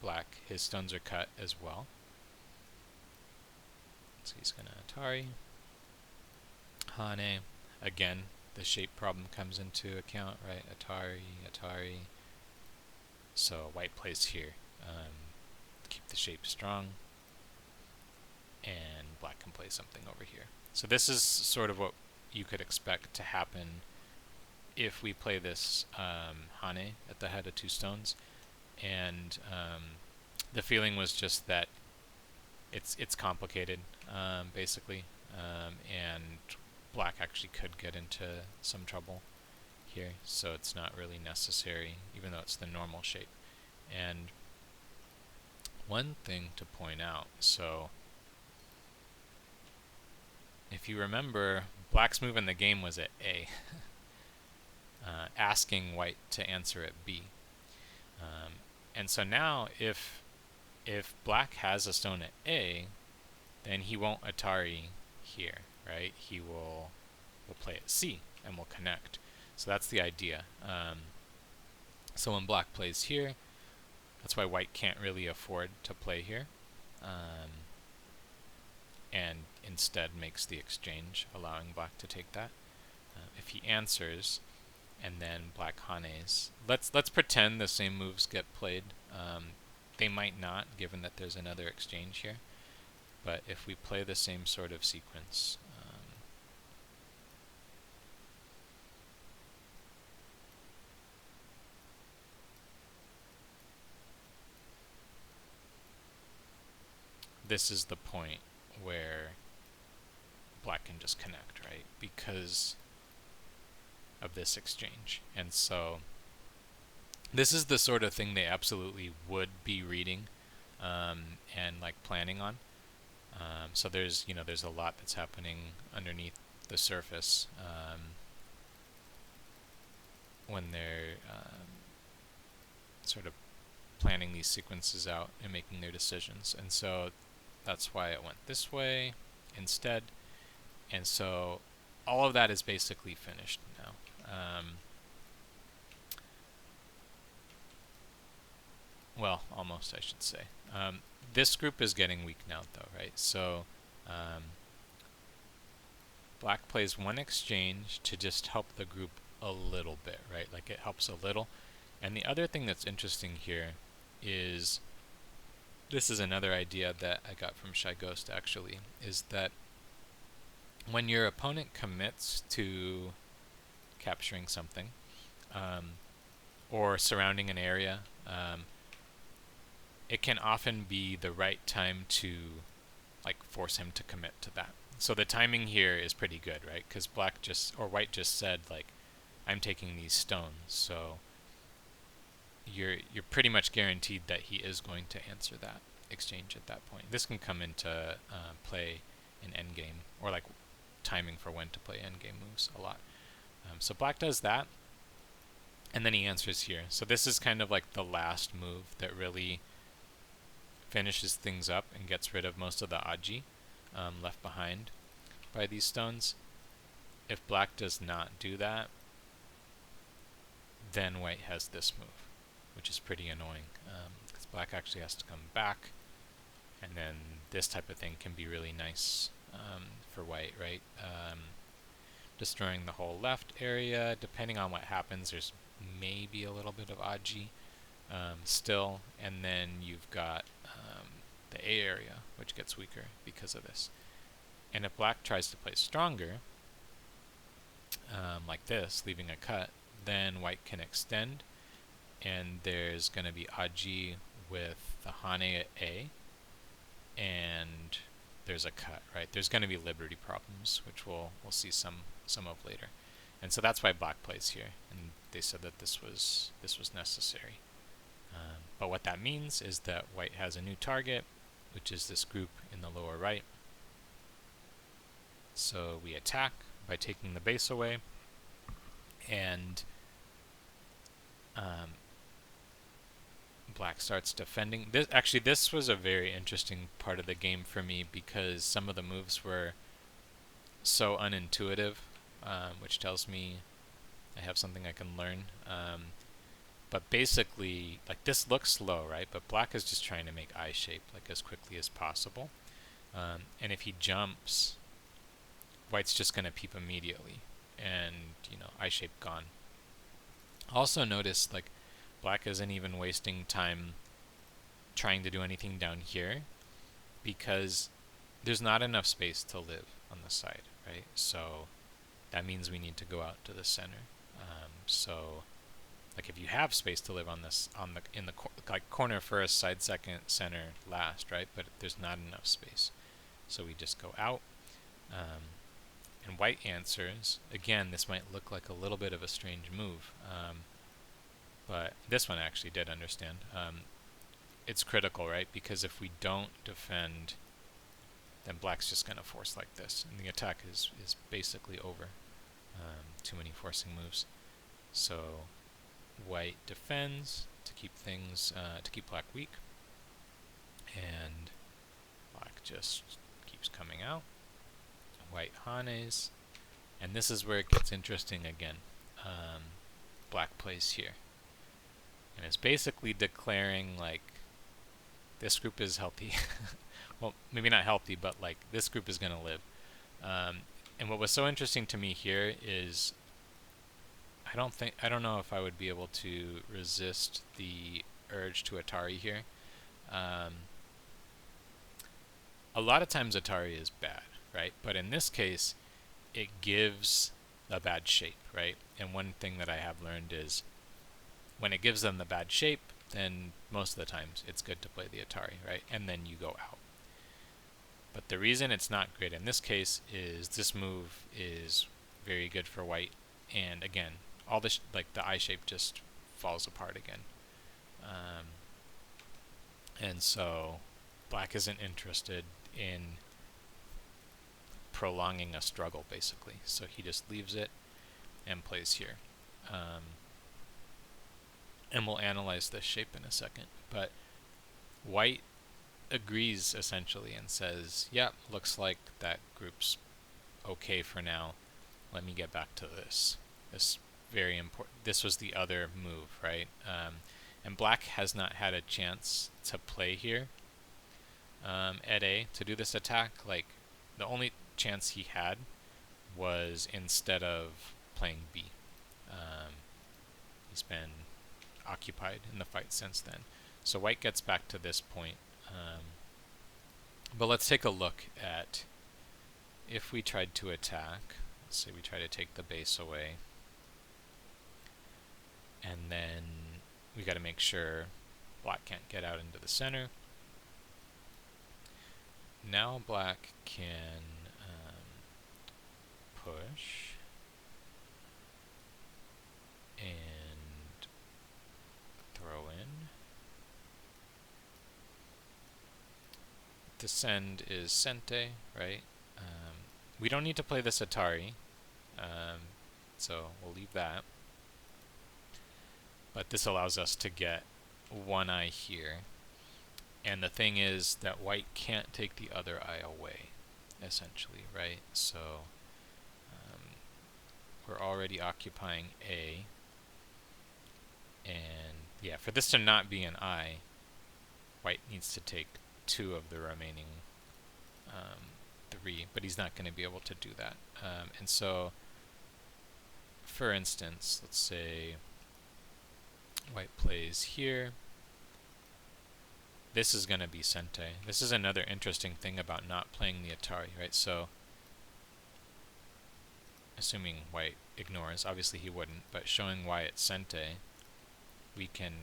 black, his stones are cut as well. So he's going to Atari. Hane. Again, the shape problem comes into account, right? Atari, Atari. So white plays here. Keep the shape strong. And black can play something over here. So this is sort of what you could expect to happen if we play this Hane at the head of 2 stones, and the feeling was just that it's complicated, basically, and black actually could get into some trouble here, so it's not really necessary, even though it's the normal shape. And one thing to point out, so if you remember, black's move in the game was at A, asking white to answer at B. And so now if black has a stone at A, then he won't Atari here, right? He will play at C and will connect. So that's the idea. So when black plays here, that's why white can't really afford to play here, and instead makes the exchange, allowing black to take that. If he answers, and then black Hanes, let's pretend the same moves get played. They might not, given that there's another exchange here. But if we play the same sort of sequence, this is the point where black can just connect, right? Because of this exchange. And so this is the sort of thing they absolutely would be reading and like planning on. So there's a lot that's happening underneath the surface when they're sort of planning these sequences out and making their decisions. And so that's why it went this way instead. And so all of that is basically finished now. Well, almost, I should say. This group is getting weak now, though, right? So black plays one exchange to just help the group a little bit, right? Like it helps a little. And the other thing that's interesting here is, this is another idea that I got from Shy Ghost actually, is that when your opponent commits to capturing something or surrounding an area, it can often be the right time to like force him to commit to that. So the timing here is pretty good, right? Because white just said like, I'm taking these stones, so you're pretty much guaranteed that he is going to answer that exchange at that point. This can come into play in endgame, or like timing for when to play endgame moves a lot. So black does that, and then he answers here. So this is kind of like the last move that really finishes things up and gets rid of most of the Aji left behind by these stones. If black does not do that, then white has this move, which is pretty annoying, because black actually has to come back, and then this type of thing can be really nice for white, right? Destroying the whole left area. Depending on what happens, there's maybe a little bit of Aji still, and then you've got the A area, which gets weaker because of this. And if black tries to play stronger, like this, leaving a cut, then white can extend, and there's going to be Aji with the Hane at A, and there's a cut, right? There's going to be liberty problems, which we'll see some of later. And so that's why black plays here, and they said that this was necessary. But what that means is that white has a new target, which is this group in the lower right. So we attack by taking the base away, and black starts defending. This was a very interesting part of the game for me, because some of the moves were so unintuitive, which tells me I have something I can learn. But basically, like, this looks slow, right? But black is just trying to make eye shape like as quickly as possible. And if he jumps, white's just going to peep immediately, and eye shape gone. Also notice, like, black isn't even wasting time trying to do anything down here, because there's not enough space to live on the side, right? So that means we need to go out to the center. So like if you have space to live on this in the like corner first, side second, center last, right? But there's not enough space, so we just go out. And white answers again. This might look like a little bit of a strange move, but this one actually did understand. It's critical, right? Because if we don't defend, then black's just going to force like this, and the attack is basically over. Too many forcing moves. So white defends to keep things to keep black weak, and black just keeps coming out. White hanes, and this is where it gets interesting again. Black plays here, and it's basically declaring like this group is healthy. Well, maybe not healthy, but like this group is going to live. And what was so interesting to me here is I don't know if I would be able to resist the urge to Atari here. A lot of times Atari is bad, right? But in this case, it gives a bad shape, right? And one thing that I have learned is when it gives them the bad shape, then most of the times it's good to play the Atari, right? And then you go out. But the reason it's not great in this case is this move is very good for white, and again, all this like the eye shape just falls apart again, and so black isn't interested in prolonging a struggle basically. So he just leaves it and plays here, and we'll analyze this shape in a second. But white agrees essentially and says, yeah, looks like that group's okay for now. Let me get back to this. This very important. This was the other move, right? And black has not had a chance to play here at A to do this attack. Like the only chance he had was instead of playing B. He's been occupied in the fight since then. So white gets back to this point. But let's take a look at if we tried to attack. Let's say we try to take the base away, and then we got to make sure black can't get out into the center. Now black can push and throw in. Descend is Sente, right? We don't need to play this Atari, so we'll leave that. But this allows us to get one eye here. And the thing is that white can't take the other eye away, essentially, right? So we're already occupying A. And yeah, for this to not be an eye, white needs to take two of the remaining three, but he's not going to be able to do that. And so, for instance, let's say white plays here. This is going to be Sente. This is another interesting thing about not playing the Atari, right? So, assuming white ignores, obviously he wouldn't, but showing why it's Sente, we can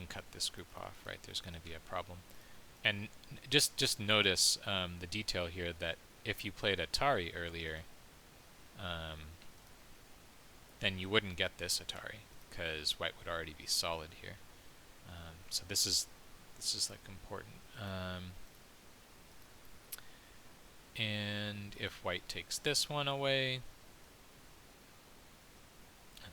cut this group off, right? There's going to be a problem. And just notice the detail here that if you played Atari earlier, then you wouldn't get this Atari because white would already be solid here. So this is like important. And if white takes this one away,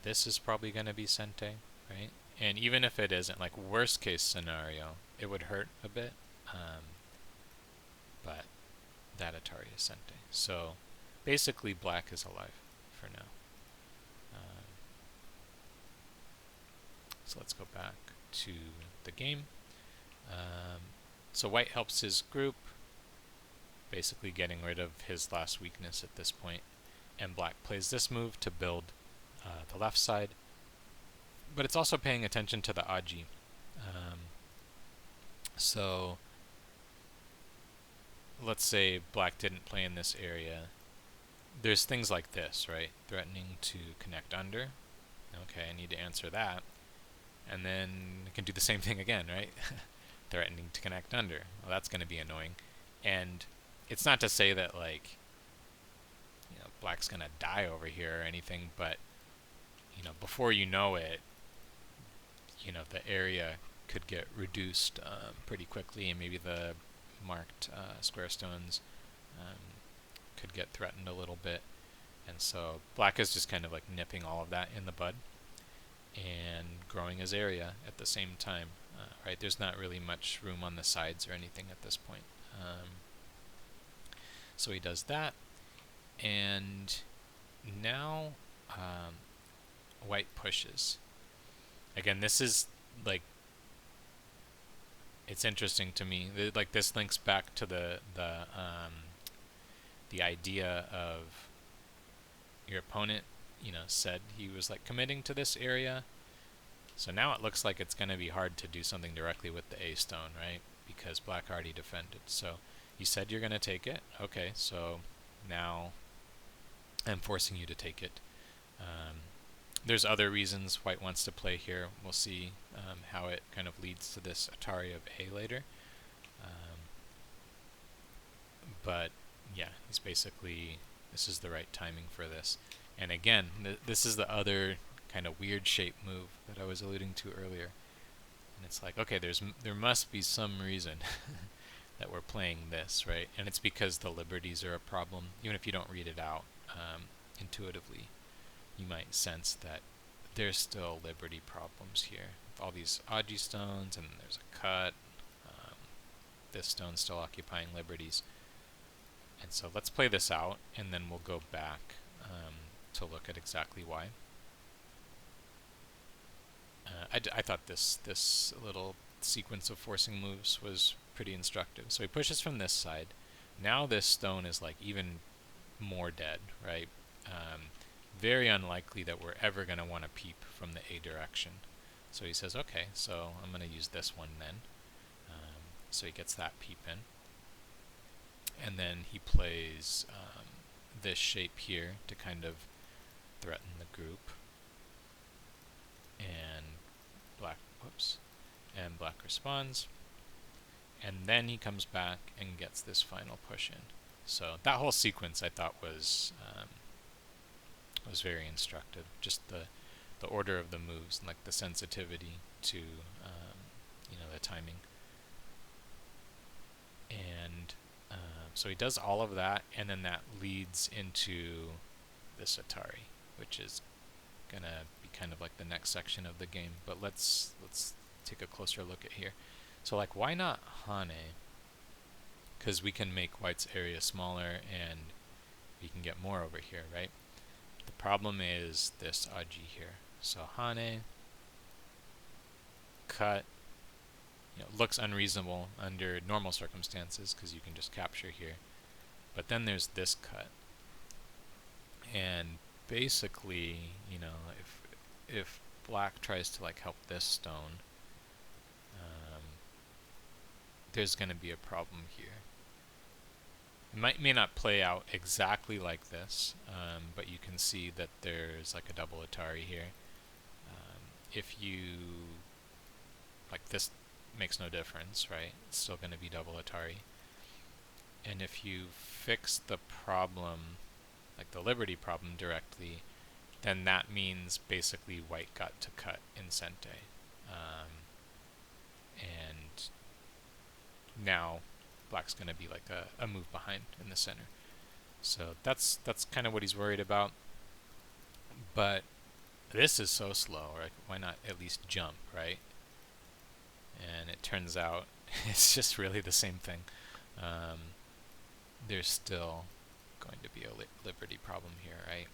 this is probably going to be Sente, right? And even if it isn't, like worst case scenario, it would hurt a bit. But that Atari is Sente. So basically black is alive for now. So let's go back to the game. So white helps his group, basically getting rid of his last weakness at this point. And black plays this move to build the left side. But it's also paying attention to the Aji. So let's say black didn't play in this area. There's things like this, right? Threatening to connect under. Okay, I need to answer that. And then I can do the same thing again, right? Threatening to connect under. Well, that's going to be annoying. And it's not to say that, like, black's going to die over here or anything, but, before you know it, the area could get reduced pretty quickly, and maybe the marked square stones um, could get threatened a little bit. And so black is just kind of like nipping all of that in the bud and growing his area at the same time. Right? There's not really much room on the sides or anything at this point. So he does that, and now white pushes. Again, this is like, it's interesting to me. Like, this links back to the idea of your opponent, said he was like committing to this area. So now it looks like it's going to be hard to do something directly with the A stone, right? Because black already defended. So you said you're going to take it. Okay, so now I'm forcing you to take it. There's other reasons white wants to play here. We'll see how it kind of leads to this Atari of A later. But yeah, he's basically, this is the right timing for this. And again, this is the other kind of weird shape move that I was alluding to earlier. And it's like, okay, there must be some reason that we're playing this, right? And it's because the liberties are a problem. Even if you don't read it out intuitively, you might sense that there's still liberty problems here. With all these Aji stones, and there's a cut. This stone's still occupying liberties. And so let's play this out, and then we'll go back to look at exactly why. I thought this little sequence of forcing moves was pretty instructive. So he pushes from this side. Now this stone is like even more dead, right? Very unlikely that we're ever going to want to peep from the A direction. So he says, okay, so I'm going to use this one then. So he gets that peep in. And then he plays this shape here to kind of threaten the group. And black responds. And then he comes back and gets this final push in. So that whole sequence I thought was very instructive. Just the order of the moves and like the sensitivity to the timing. And so he does all of that, and then that leads into this Atari, which is gonna be kind of like the next section of the game. But let's take a closer look at here. So like, why not Hane? Because we can make white's area smaller, and we can get more over here, right? The problem is this Aji here. So Hane, cut, looks unreasonable under normal circumstances because you can just capture here. But then there's this cut. And basically, if black tries to like help this stone, there's going to be a problem here. It may not play out exactly like this, but you can see that there's like a double Atari here. If you, like, this makes no difference, right? It's still going to be double Atari. And if you fix the problem, like the liberty problem directly, then that means basically white got to cut in Sente. And now black's going to be like a move behind in the center. So that's kind of what he's worried about. But this is so slow, right? Why not at least jump, right? And it turns out it's just really the same thing. There's still going to be a liberty problem here, right?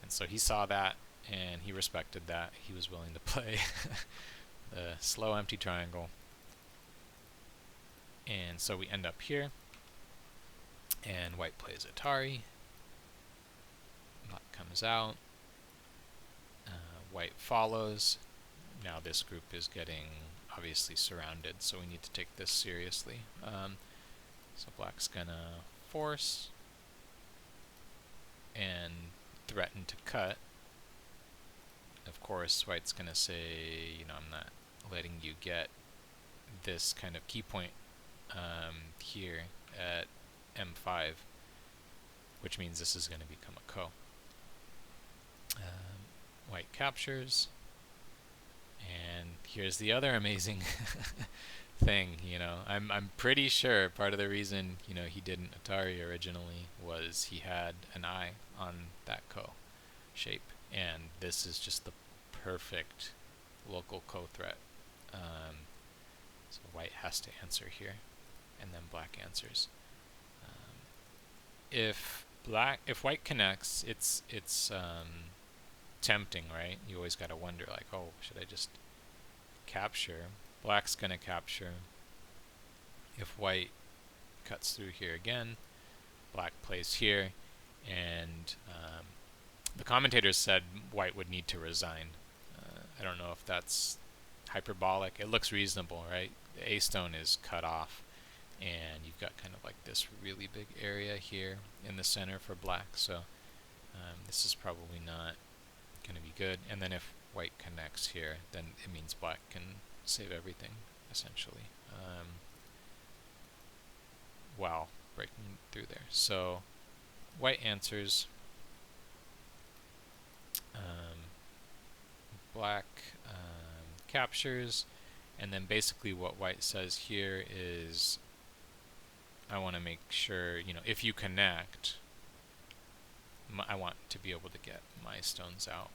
And so he saw that, and he respected that. He was willing to play the slow empty triangle. And so we end up here, and white plays Atari. Black comes out. White follows. Now this group is getting obviously surrounded, so we need to take this seriously. So black's gonna force, and threaten to cut, of course, white's going to say, I'm not letting you get this kind of key point here at M5, which means this is going to become a ko. White captures, and here's the other amazing thing. I'm pretty sure part of the reason he didn't Atari originally was he had an eye on that ko shape, and this is just the perfect local ko threat. So white has to answer here, and then black answers. If white connects, it's tempting, right? You always got to wonder, like, oh, should I just capture? Black's gonna capture. If white cuts through here again, black plays here, and the commentators said white would need to resign. I don't know if that's hyperbolic. It looks reasonable, right? The A stone is cut off, and you've got kind of like this really big area here in the center for black, so this is probably not going to be good. And then if white connects here, then it means black can save everything, essentially, while breaking through there. So white answers, black captures, and then basically what white says here is, I want to make sure, if you connect, I want to be able to get my stones out.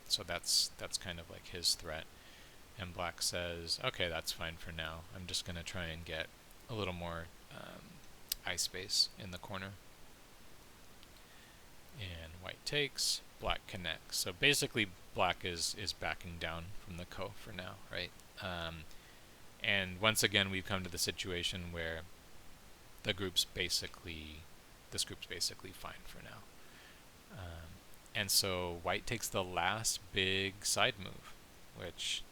So that's kind of like his threat. And black says, okay, that's fine for now. I'm just going to try and get a little more eye space in the corner. And white takes, black connects. So basically black is backing down from the ko for now, right? And once again, we've come to the situation where this group's basically fine for now. And so white takes the last big side move, which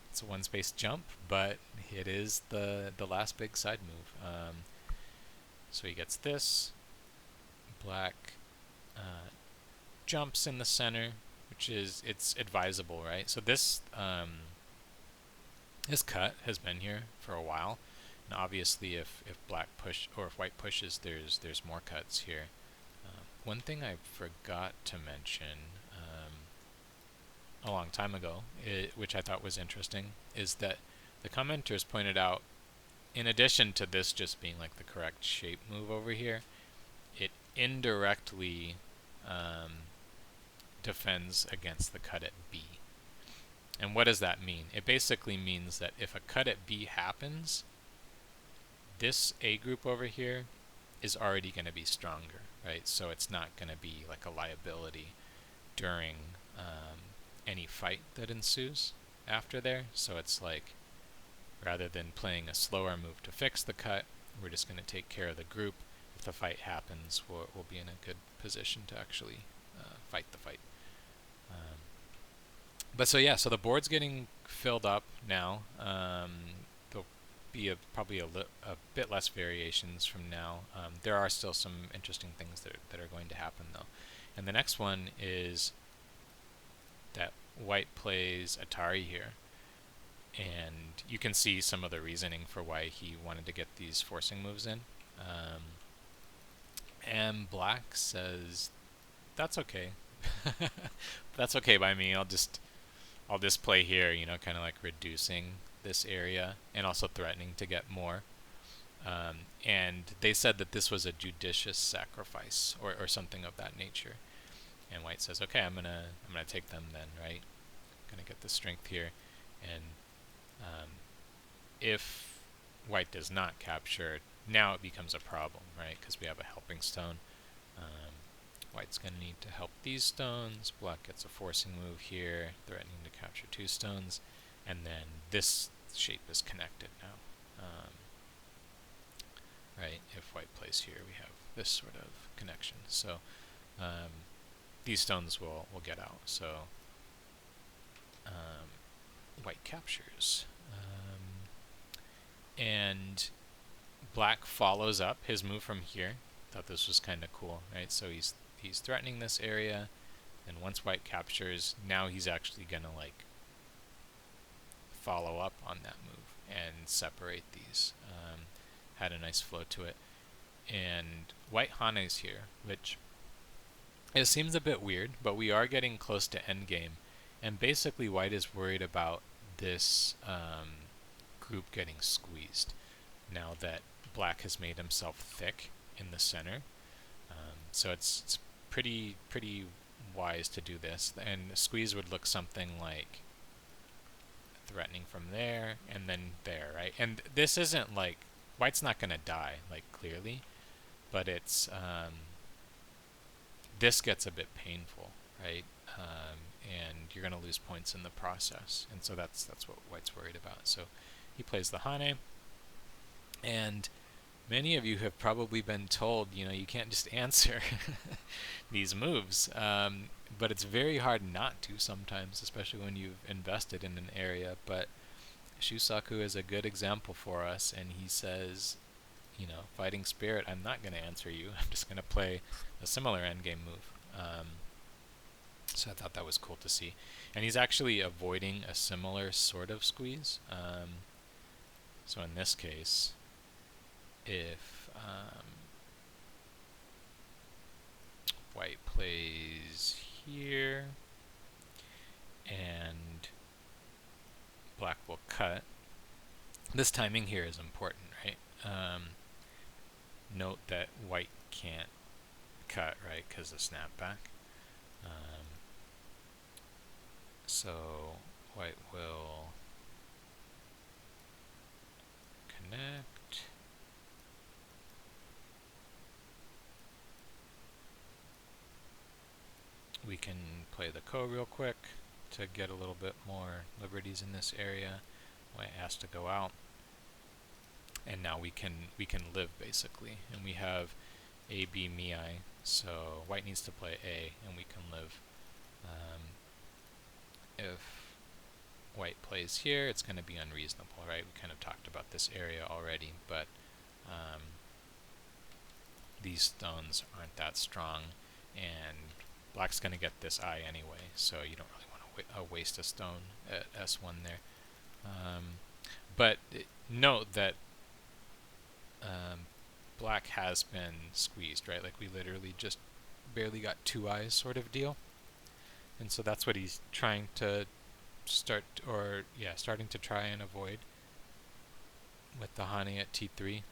it's a one space jump, but it is the last big side move. So he gets this. Black jumps in the center, which is, it's advisable, right? So this cut has been here for a while, and obviously if black push, or if white pushes, there's more cuts here. One thing I forgot to mention a long time ago, which I thought was interesting, is that the commenters pointed out, in addition to this just being like the correct shape move over here, it indirectly defends against the cut at B. And what does that mean? It basically means that if a cut at B happens, this A group over here is already going to be stronger, right? So it's not going to be like a liability during any fight that ensues after there. So it's like, rather than playing a slower move to fix the cut, we're just going to take care of the group. If the fight happens, we'll be in a good position to actually fight the fight. But so yeah, so the board's getting filled up now. There'll be probably a bit less variations from now. There are still some interesting things that are going to happen though. And the next one is that white plays Atari here. And you can see some of the reasoning for why he wanted to get these forcing moves in. And black says, that's okay. That's okay by me. I'll just play here, kind of like reducing this area and also threatening to get more. And they said that this was a judicious sacrifice or something of that nature. And white says, okay, I'm gonna take them then, right? Gonna get the strength here. And if white does not capture, now it becomes a problem, right? Because we have a helping stone. White's going to need to help these stones. Black gets a forcing move here, threatening to capture 2 stones. And then this shape is connected now. Right? If white plays here, we have this sort of connection. So these stones will get out. So white captures. And black follows up his move from here. Thought this was kind of cool, right? So he's threatening this area, And once white captures, now he's actually gonna like follow up on that move and separate these. Had a nice flow to it. And white Hane's here, which it seems a bit weird, but we are getting close to endgame. And basically white is worried about this group getting squeezed now that black has made himself thick in the center. So it's pretty wise to do this. And squeeze would look something like threatening from there and then there, right? And this isn't like white's not gonna die, like clearly, but it's this gets a bit painful, right? And you're gonna lose points in the process, and so that's what white's worried about. So he plays the Hane, and many of you have probably been told, you know, you can't just answer these moves, but it's very hard not to sometimes, especially when you've invested in an area. But Shusaku is a good example for us, and he says, you know, fighting spirit, I'm not going to answer you. I'm just going to play a similar endgame move. So I thought that was cool to see. And he's actually avoiding a similar sort of squeeze. So in this case, if white plays here and black will cut, this timing here is important, right? Note that white can't cut, right, because of snapback. So white will connect. We can play the ko real quick to get a little bit more liberties in this area. White has to go out. And now we can live basically, and we have A, B, Mii, so white needs to play A, and we can live. If white plays here, it's going to be unreasonable, right? We kind of talked about this area already, but these stones aren't that strong, and black's going to get this eye anyway, so you don't really want to waste a stone at S1 there. But note that black has been squeezed, right? Like we literally just barely got 2 eyes sort of deal. And so that's what he's trying to starting to try and avoid with the Hane at T3.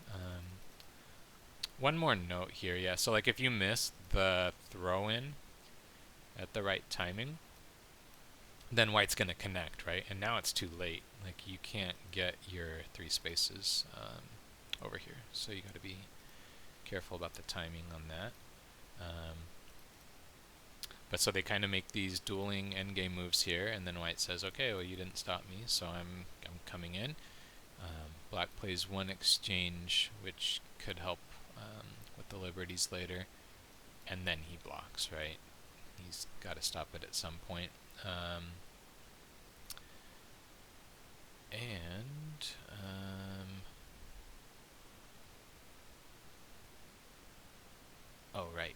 One more note here, yeah. So like if you miss the throw-in at the right timing, then white's going to connect, right? And now it's too late. Like you can't get your 3 spaces over here. So you got to be careful about the timing on that. But so they kind of make these dueling endgame moves here, and then white says, okay, well you didn't stop me, so I'm coming in. Black plays 1 exchange, which could help with the liberties later, and then he blocks, right? He's got to stop it at some point. Oh, right.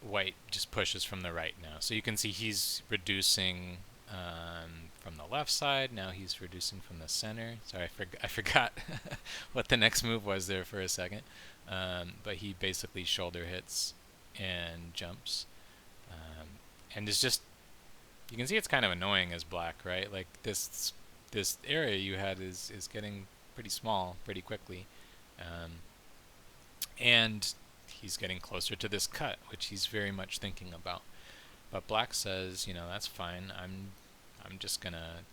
White just pushes from the right now. So you can see he's reducing from the left side. Now he's reducing from the center. Sorry, I forgot what the next move was there for a second. But he basically shoulder hits and jumps. And it's just, you can see it's kind of annoying as black, right? Like this area you had is getting pretty small pretty quickly. And he's getting closer to this cut, which he's very much thinking about. But black says, you know, that's fine. I'm just gonna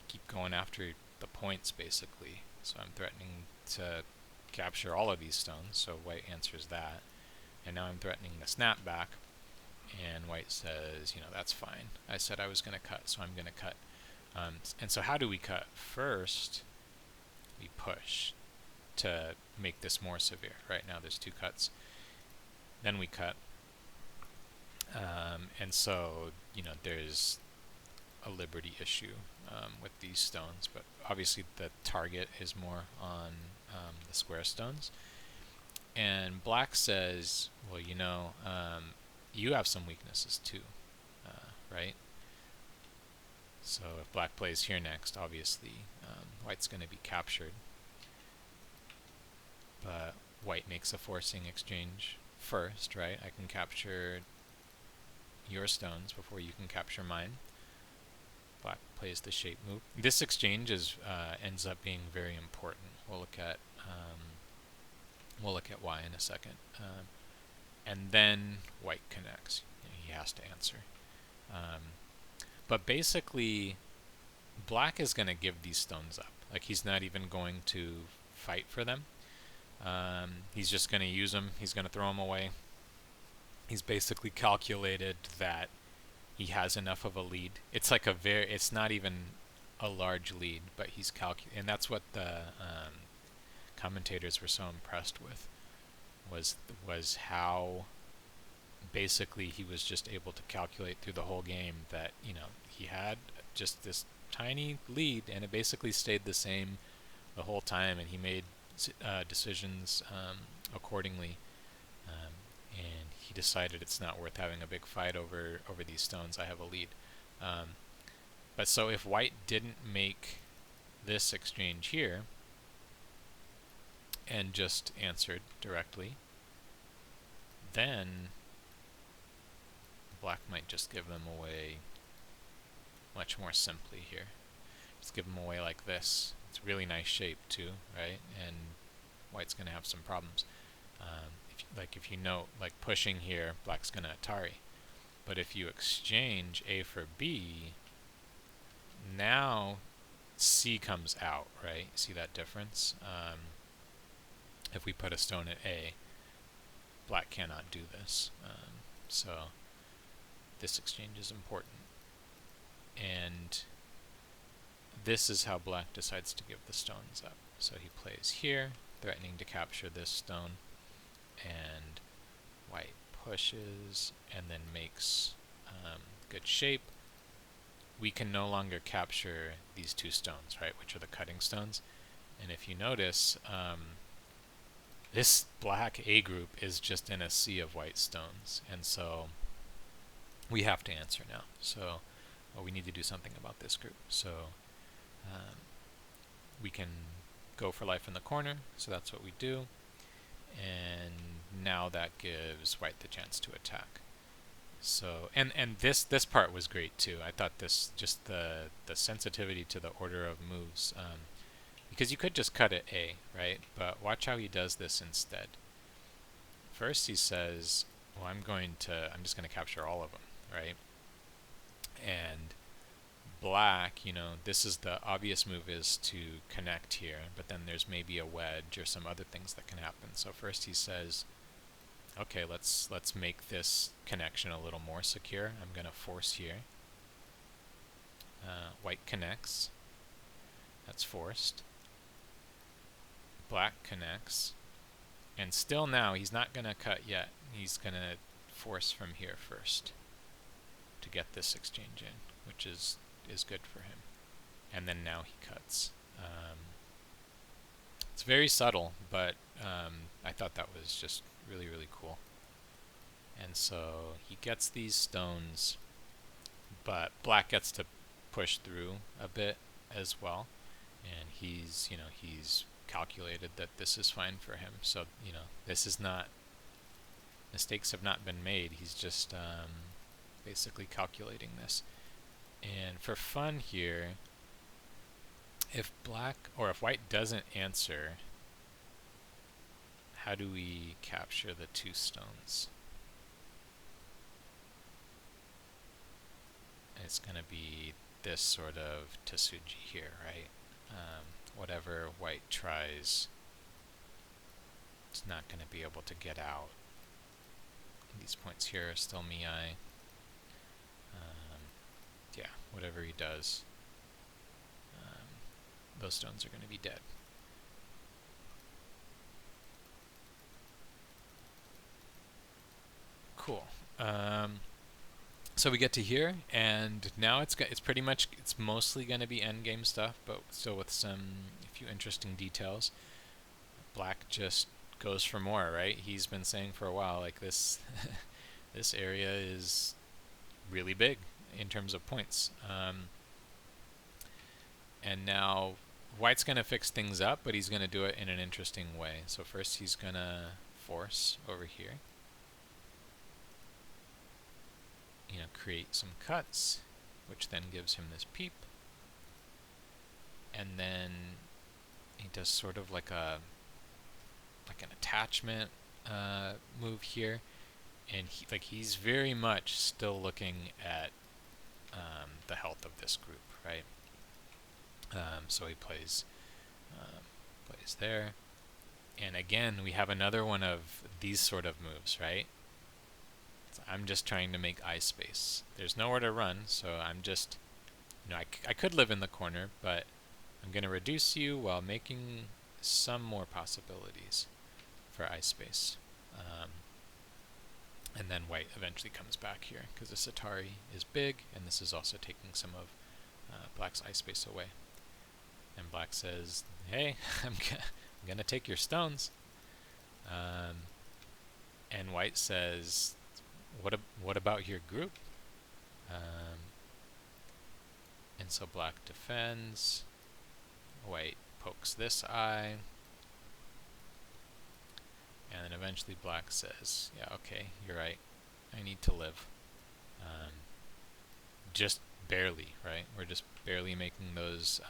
keep going after the points basically. So I'm threatening to capture all of these stones. So white answers that, and now I'm threatening the snapback. And white says, you know, that's fine. I said I was gonna cut, so I'm gonna cut. And so how do we cut? First, we push to make this more severe. Right now there's 2 cuts. Then we cut. And so, you know, there's a liberty issue with these stones, but obviously the target is more on the square stones. And black says, well, you have some weaknesses too, right? So if black plays here next, obviously white's going to be captured. But white makes a forcing exchange first, right? I can capture your stones before you can capture mine. Black plays the shape move. This exchange ends up being very important. We'll look at why in a second. And then white connects. He has to answer. But basically, black is going to give these stones up. Like, he's not even going to fight for them. He's just going to use them. He's going to throw them away. He's basically calculated that he has enough of a lead. It's like it's not even a large lead, but he's and that's what the commentators were so impressed with, was how basically he was just able to calculate through the whole game that, he had just this tiny lead, and it basically stayed the same the whole time, and he made decisions accordingly. And he decided it's not worth having a big fight over these stones. I have a lead. But so if white didn't make this exchange here and just answered directly, then black might just give them away much more simply here. Just give them away like this. It's a really nice shape too, right? And white's going to have some problems. If you note, like pushing here, black's going to Atari. But if you exchange A for B, now C comes out, right? See that difference? If we put a stone at A, black cannot do this. So this exchange is important. And this is how black decides to give the stones up. So he plays here, threatening to capture this stone, and white pushes and then makes good shape. We can no longer capture these two stones, right, which are the cutting stones. And if you notice, this black A group is just in a sea of white stones, and so we have to answer now. So we need to do something about this group. So we can go for life in the corner, so that's what we do. And now that gives white the chance to attack. So and this part was great too. I thought this, just the sensitivity to the order of moves, because you could just cut at A, right? But watch how he does this instead. First he says, well, I'm just going to capture all of them, right? And black, this is the obvious move, is to connect here, but then there's maybe a wedge or some other things that can happen. So first he says, okay, let's make this connection a little more secure. I'm going to force here. White connects. That's forced. Black connects. And still now, he's not going to cut yet. He's going to force from here first to get this exchange in, which is good for him. And then now he cuts. It's very subtle, but I thought that was just really, really cool. And so he gets these stones, but black gets to push through a bit as well. And he's calculated that this is fine for him. So, this is not, mistakes have not been made. He's just basically calculating this. And for fun here, if white doesn't answer, how do we capture the two stones? It's going to be this sort of Tasuji here, right? Whatever white tries, it's not going to be able to get out. These points here are still Mii. Yeah, whatever he does, those stones are going to be dead. Cool. So we get to here, and now it's mostly going to be endgame stuff, but still with a few interesting details. Black just goes for more, right? He's been saying for a while, like this, this area is really big in terms of points. And now White's going to fix things up, but he's going to do it in an interesting way. So first he's going to force over here. Create some cuts, which then gives him this peep. And then he does sort of like an attachment move here. And he's very much still looking at the health of this group, right? So he plays there, and again we have another one of these sort of moves, right? So I'm just trying to make eye space. There's nowhere to run, so I'm just, I could live in the corner, but I'm going to reduce you while making some more possibilities for eye space. And then White eventually comes back here because this Atari is big, and this is also taking some of Black's eye space away. And Black says, "Hey, I'm gonna take your stones." And White says, "What about your group?" And so Black defends. White pokes this eye. And then eventually Black says, "Yeah, okay, you're right. I need to live." Just barely, right? We're just barely making those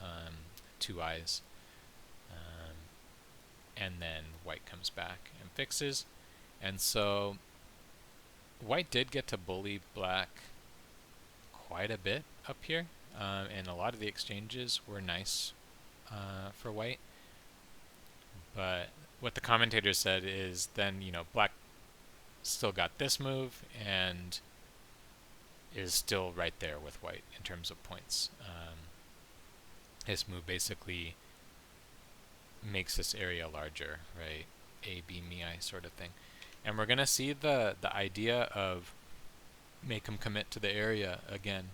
two eyes. And then White comes back and fixes. And so White did get to bully Black quite a bit up here. And a lot of the exchanges were nice for White. But what the commentator said is then, Black still got this move and is still right there with White in terms of points. His move basically makes this area larger, right? A, B, me, I sort of thing. And we're going to see the idea of make him commit to the area again.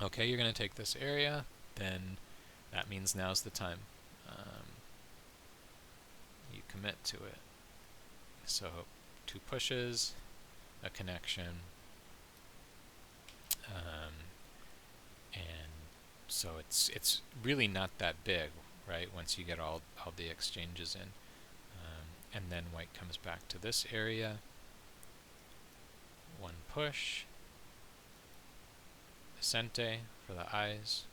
Okay, you're going to take this area, then that means now's the time. You commit to it. So 2 pushes, a connection, and so it's really not that big, right? Once you get all the exchanges in, and then White comes back to this area. 1 push, Vicente for the eyes.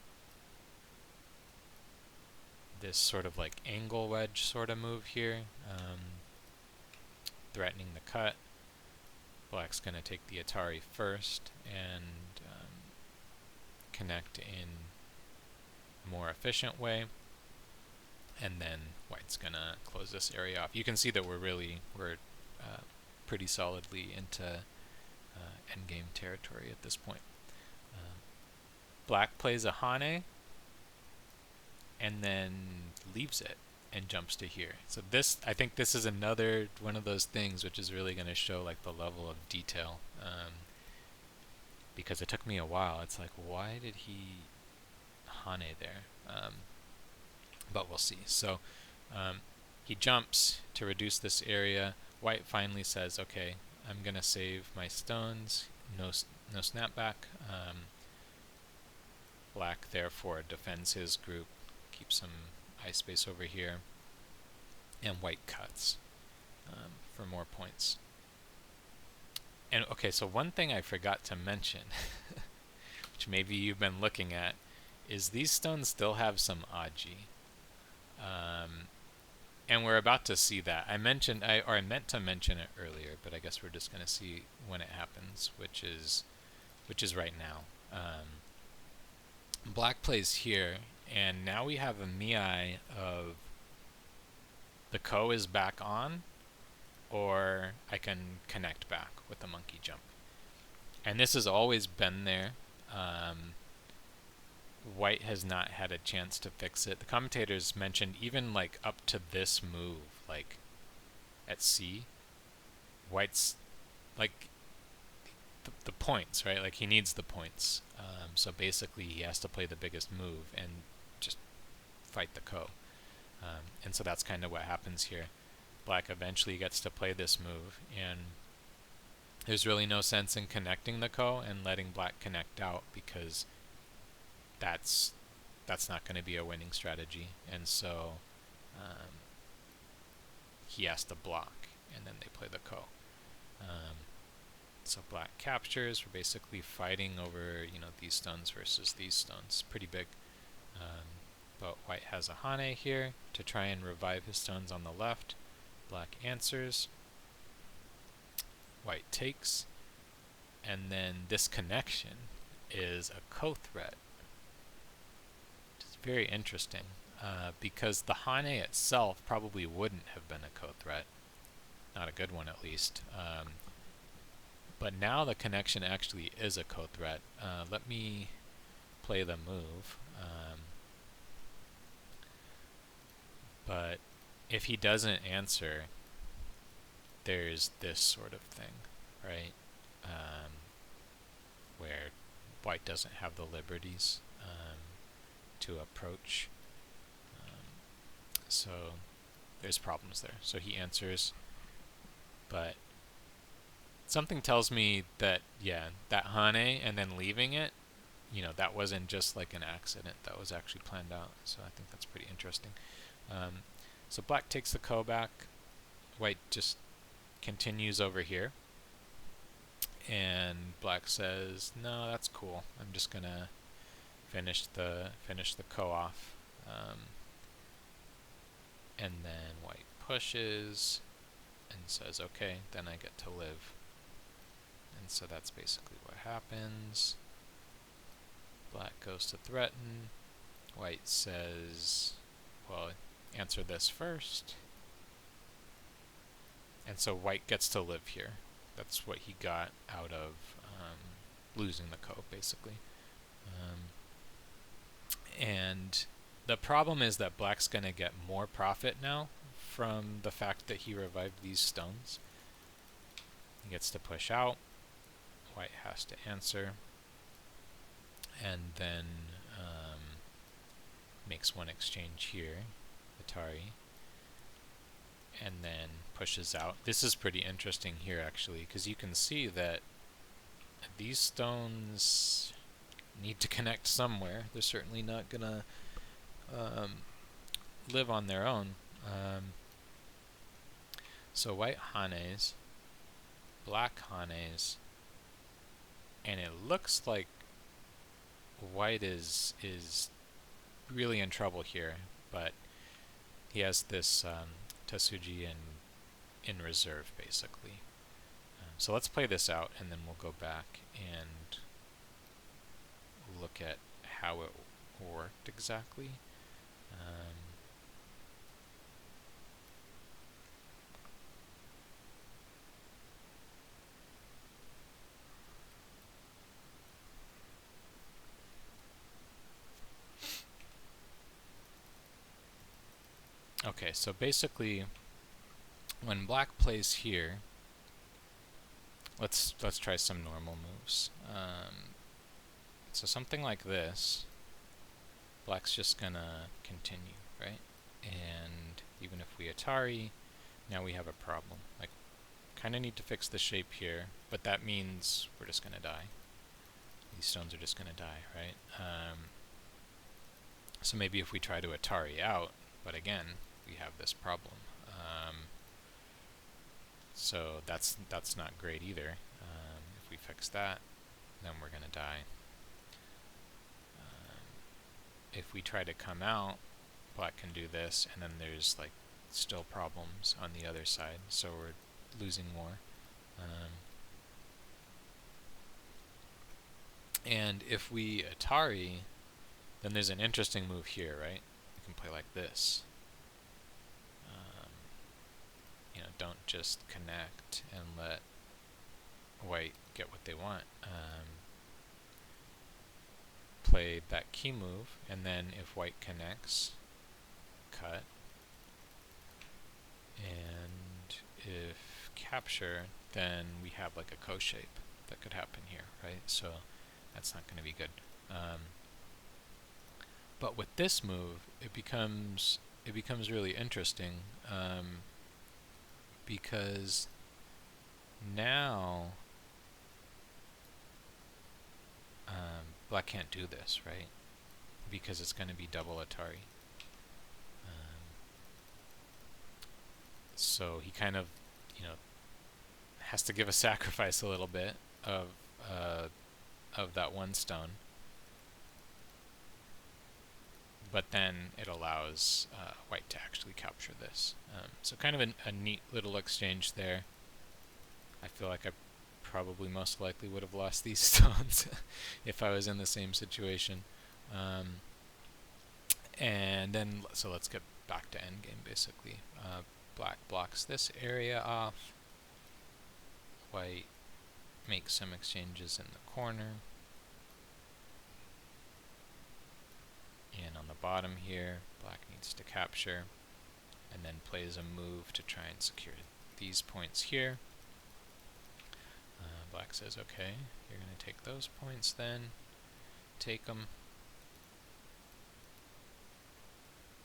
This sort of like angle wedge sort of move here, threatening the cut. Black's going to take the Atari first and connect in a more efficient way, and then White's going to close this area off. You can see that we're pretty solidly into endgame territory at this point. Black plays a Hane and then leaves it and jumps to here. So this, I think this is another one of those things which is really going to show like the level of detail, because it took me a while. It's like, why did he Hane there? But we'll see. So he jumps to reduce this area. White finally says, okay, I'm going to save my stones. No snapback. Black therefore defends his group, keeps some eye space over here, and White cuts for more points. And okay, so one thing I forgot to mention, which maybe you've been looking at, is these stones still have some Aji. And we're about to see that. I meant to mention it earlier, but I guess we're just going to see when it happens, which is right now. Black plays here, and now we have a Miai of the Ko is back on, or I can connect back with the monkey jump. And this has always been there. White has not had a chance to fix it. The commentators mentioned even like up to this move, like at C, White's like the points, right? Like he needs the points. So basically he has to play the biggest move and just fight the Ko. And so that's kind of what happens here. black eventually gets to play this move, and there's really no sense in connecting the ko and letting black connect out, because that's not going to be a winning strategy. And so he has to block, and then they play the ko. So black captures. We're basically fighting over, these stones versus these stones. Pretty big. But white has a Hane here to try and revive his stones on the left. Black answers. White takes. And then this connection is a ko threat. It's very interesting, because the Hane itself probably wouldn't have been a ko threat. Not a good one, at least. But now the connection actually is a ko threat. Let me play the move. But if he doesn't answer, there's this sort of thing, right? Where white doesn't have the liberties to approach. So there's problems there. So he answers, but something tells me that, yeah, that Hane and then leaving it, that wasn't just like an accident. That was actually planned out. So I think that's pretty interesting. So black takes the ko back. White just continues over here. And black says, no, that's cool. I'm just going to finish the ko off. And then white pushes and says, okay, then I get to live. And so that's basically what happens. Black goes to threaten. White says, well, answer this first. And so white gets to live here. That's what he got out of losing the ko, basically. And the problem is that black's going to get more profit now from the fact that he revived these stones. He gets to push out. White has to answer. And then makes one exchange here, Atari, and then pushes out. This is pretty interesting here, actually, because you can see that these stones need to connect somewhere. They're certainly not gonna live on their own. So white Hanes, black Hanes, and it looks like white is really in trouble here, but he has this Tasuji in reserve, basically. So let's play this out, and then we'll go back and look at how it worked exactly. Okay, so basically, when black plays here, let's try some normal moves. So something like this, black's just gonna continue, right? And even if we Atari, now we have a problem. Like, kind of need to fix the shape here, but that means we're just gonna die. These stones are just gonna die, right? So maybe if we try to Atari out, but again, we have this problem. So that's not great either. If we fix that, then we're gonna die. If we try to come out, black can do this, and then there's like still problems on the other side, so we're losing more. And if we Atari, then there's an interesting move here, right? We can play like this. Don't just connect and let white get what they want. Play that key move, and then if white connects, cut. And if capture, then we have like a ko shape that could happen here, right? So that's not going to be good. But with this move, it becomes really interesting. because now black can't do this, right? Because it's going to be double Atari. So he kind of, has to give a sacrifice a little bit uh, of that one stone. But then it allows white to actually capture this. So kind of a neat little exchange there. I feel like I probably most likely would have lost these stones if I was in the same situation. And then, so let's get back to endgame basically. Black blocks this area off. White makes some exchanges in the corner. And on the bottom here, black needs to capture, and then plays a move to try and secure these points here. Black says, okay, you're going to take those points then. Take them.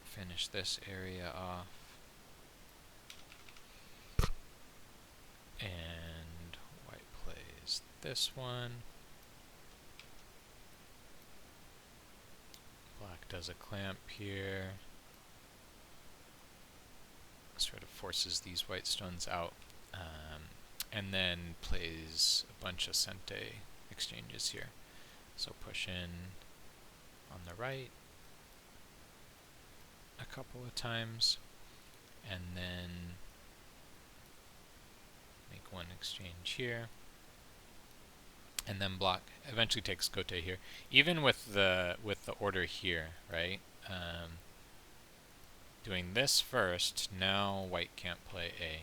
Finish this area off. And white plays this one. Black does a clamp here. Sort of forces these white stones out. And then plays a bunch of sente exchanges here. So push in on the right a couple of times, and then make one exchange here, and then block eventually takes Gote here. Even with the order here, right? Doing this first, now white can't play A.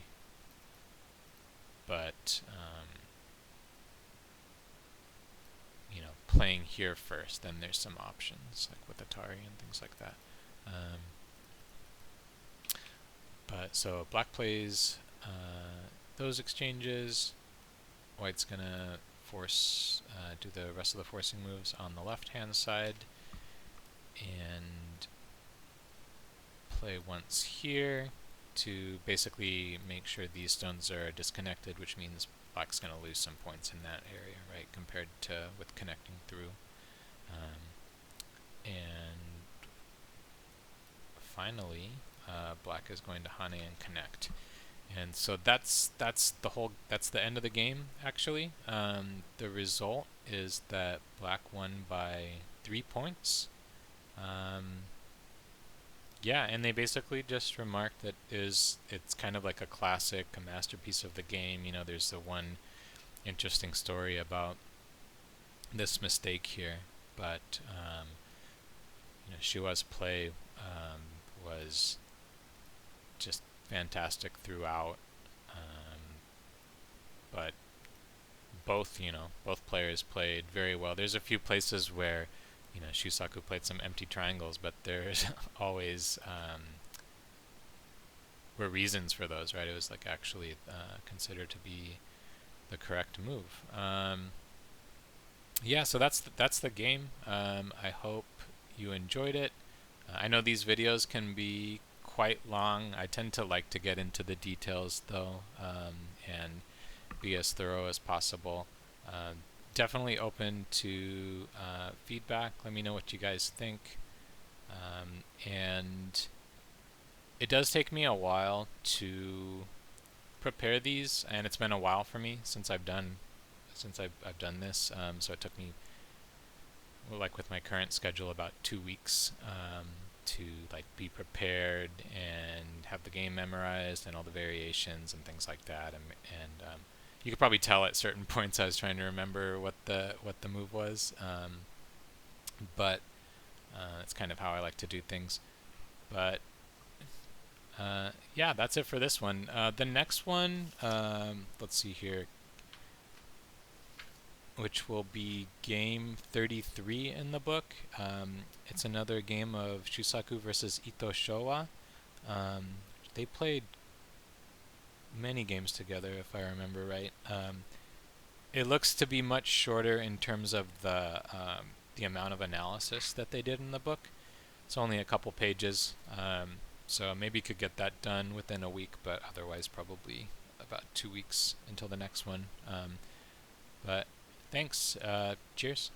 But playing here first, then there's some options like with Atari and things like that. But so black plays those exchanges. White's gonna force do the rest of the forcing moves on the left-hand side, and play once here to basically make sure these stones are disconnected, which means black's going to lose some points in that area, right, compared to with connecting through. And finally, black is going to Hane and connect. And so that's the end of the game, actually. The result is that black won by 3 points. Yeah, and they basically just remarked that it's kind of like a classic, a masterpiece of the game. There's the one interesting story about this mistake here, but Shuwa's play was just fantastic throughout. But both players played very well. There's a few places where Shusaku played some empty triangles, but there's always were reasons for those, right? It was like actually considered to be the correct move. Yeah, so that's the game. I hope you enjoyed it. I know these videos can be quite long. I tend to like to get into the details though, and be as thorough as possible. Definitely open to feedback. Let me know what you guys think. And it does take me a while to prepare these, and it's been a while for me since I've done this. So it took me, like with my current schedule, about 2 weeks to like be prepared and have the game memorized and all the variations and things like that. And you could probably tell at certain points I was trying to remember what the move was, but it's kind of how I like to do things. But yeah, that's it for this one. The next one, let's see here, which will be game 33 in the book. It's another game of Shusaku versus Ito Showa. They played many games together, if I remember right. It looks to be much shorter in terms of the amount of analysis that they did in the book. It's only a couple pages, So maybe could get that done within a week, but otherwise probably about 2 weeks until the next one. But thanks. Cheers.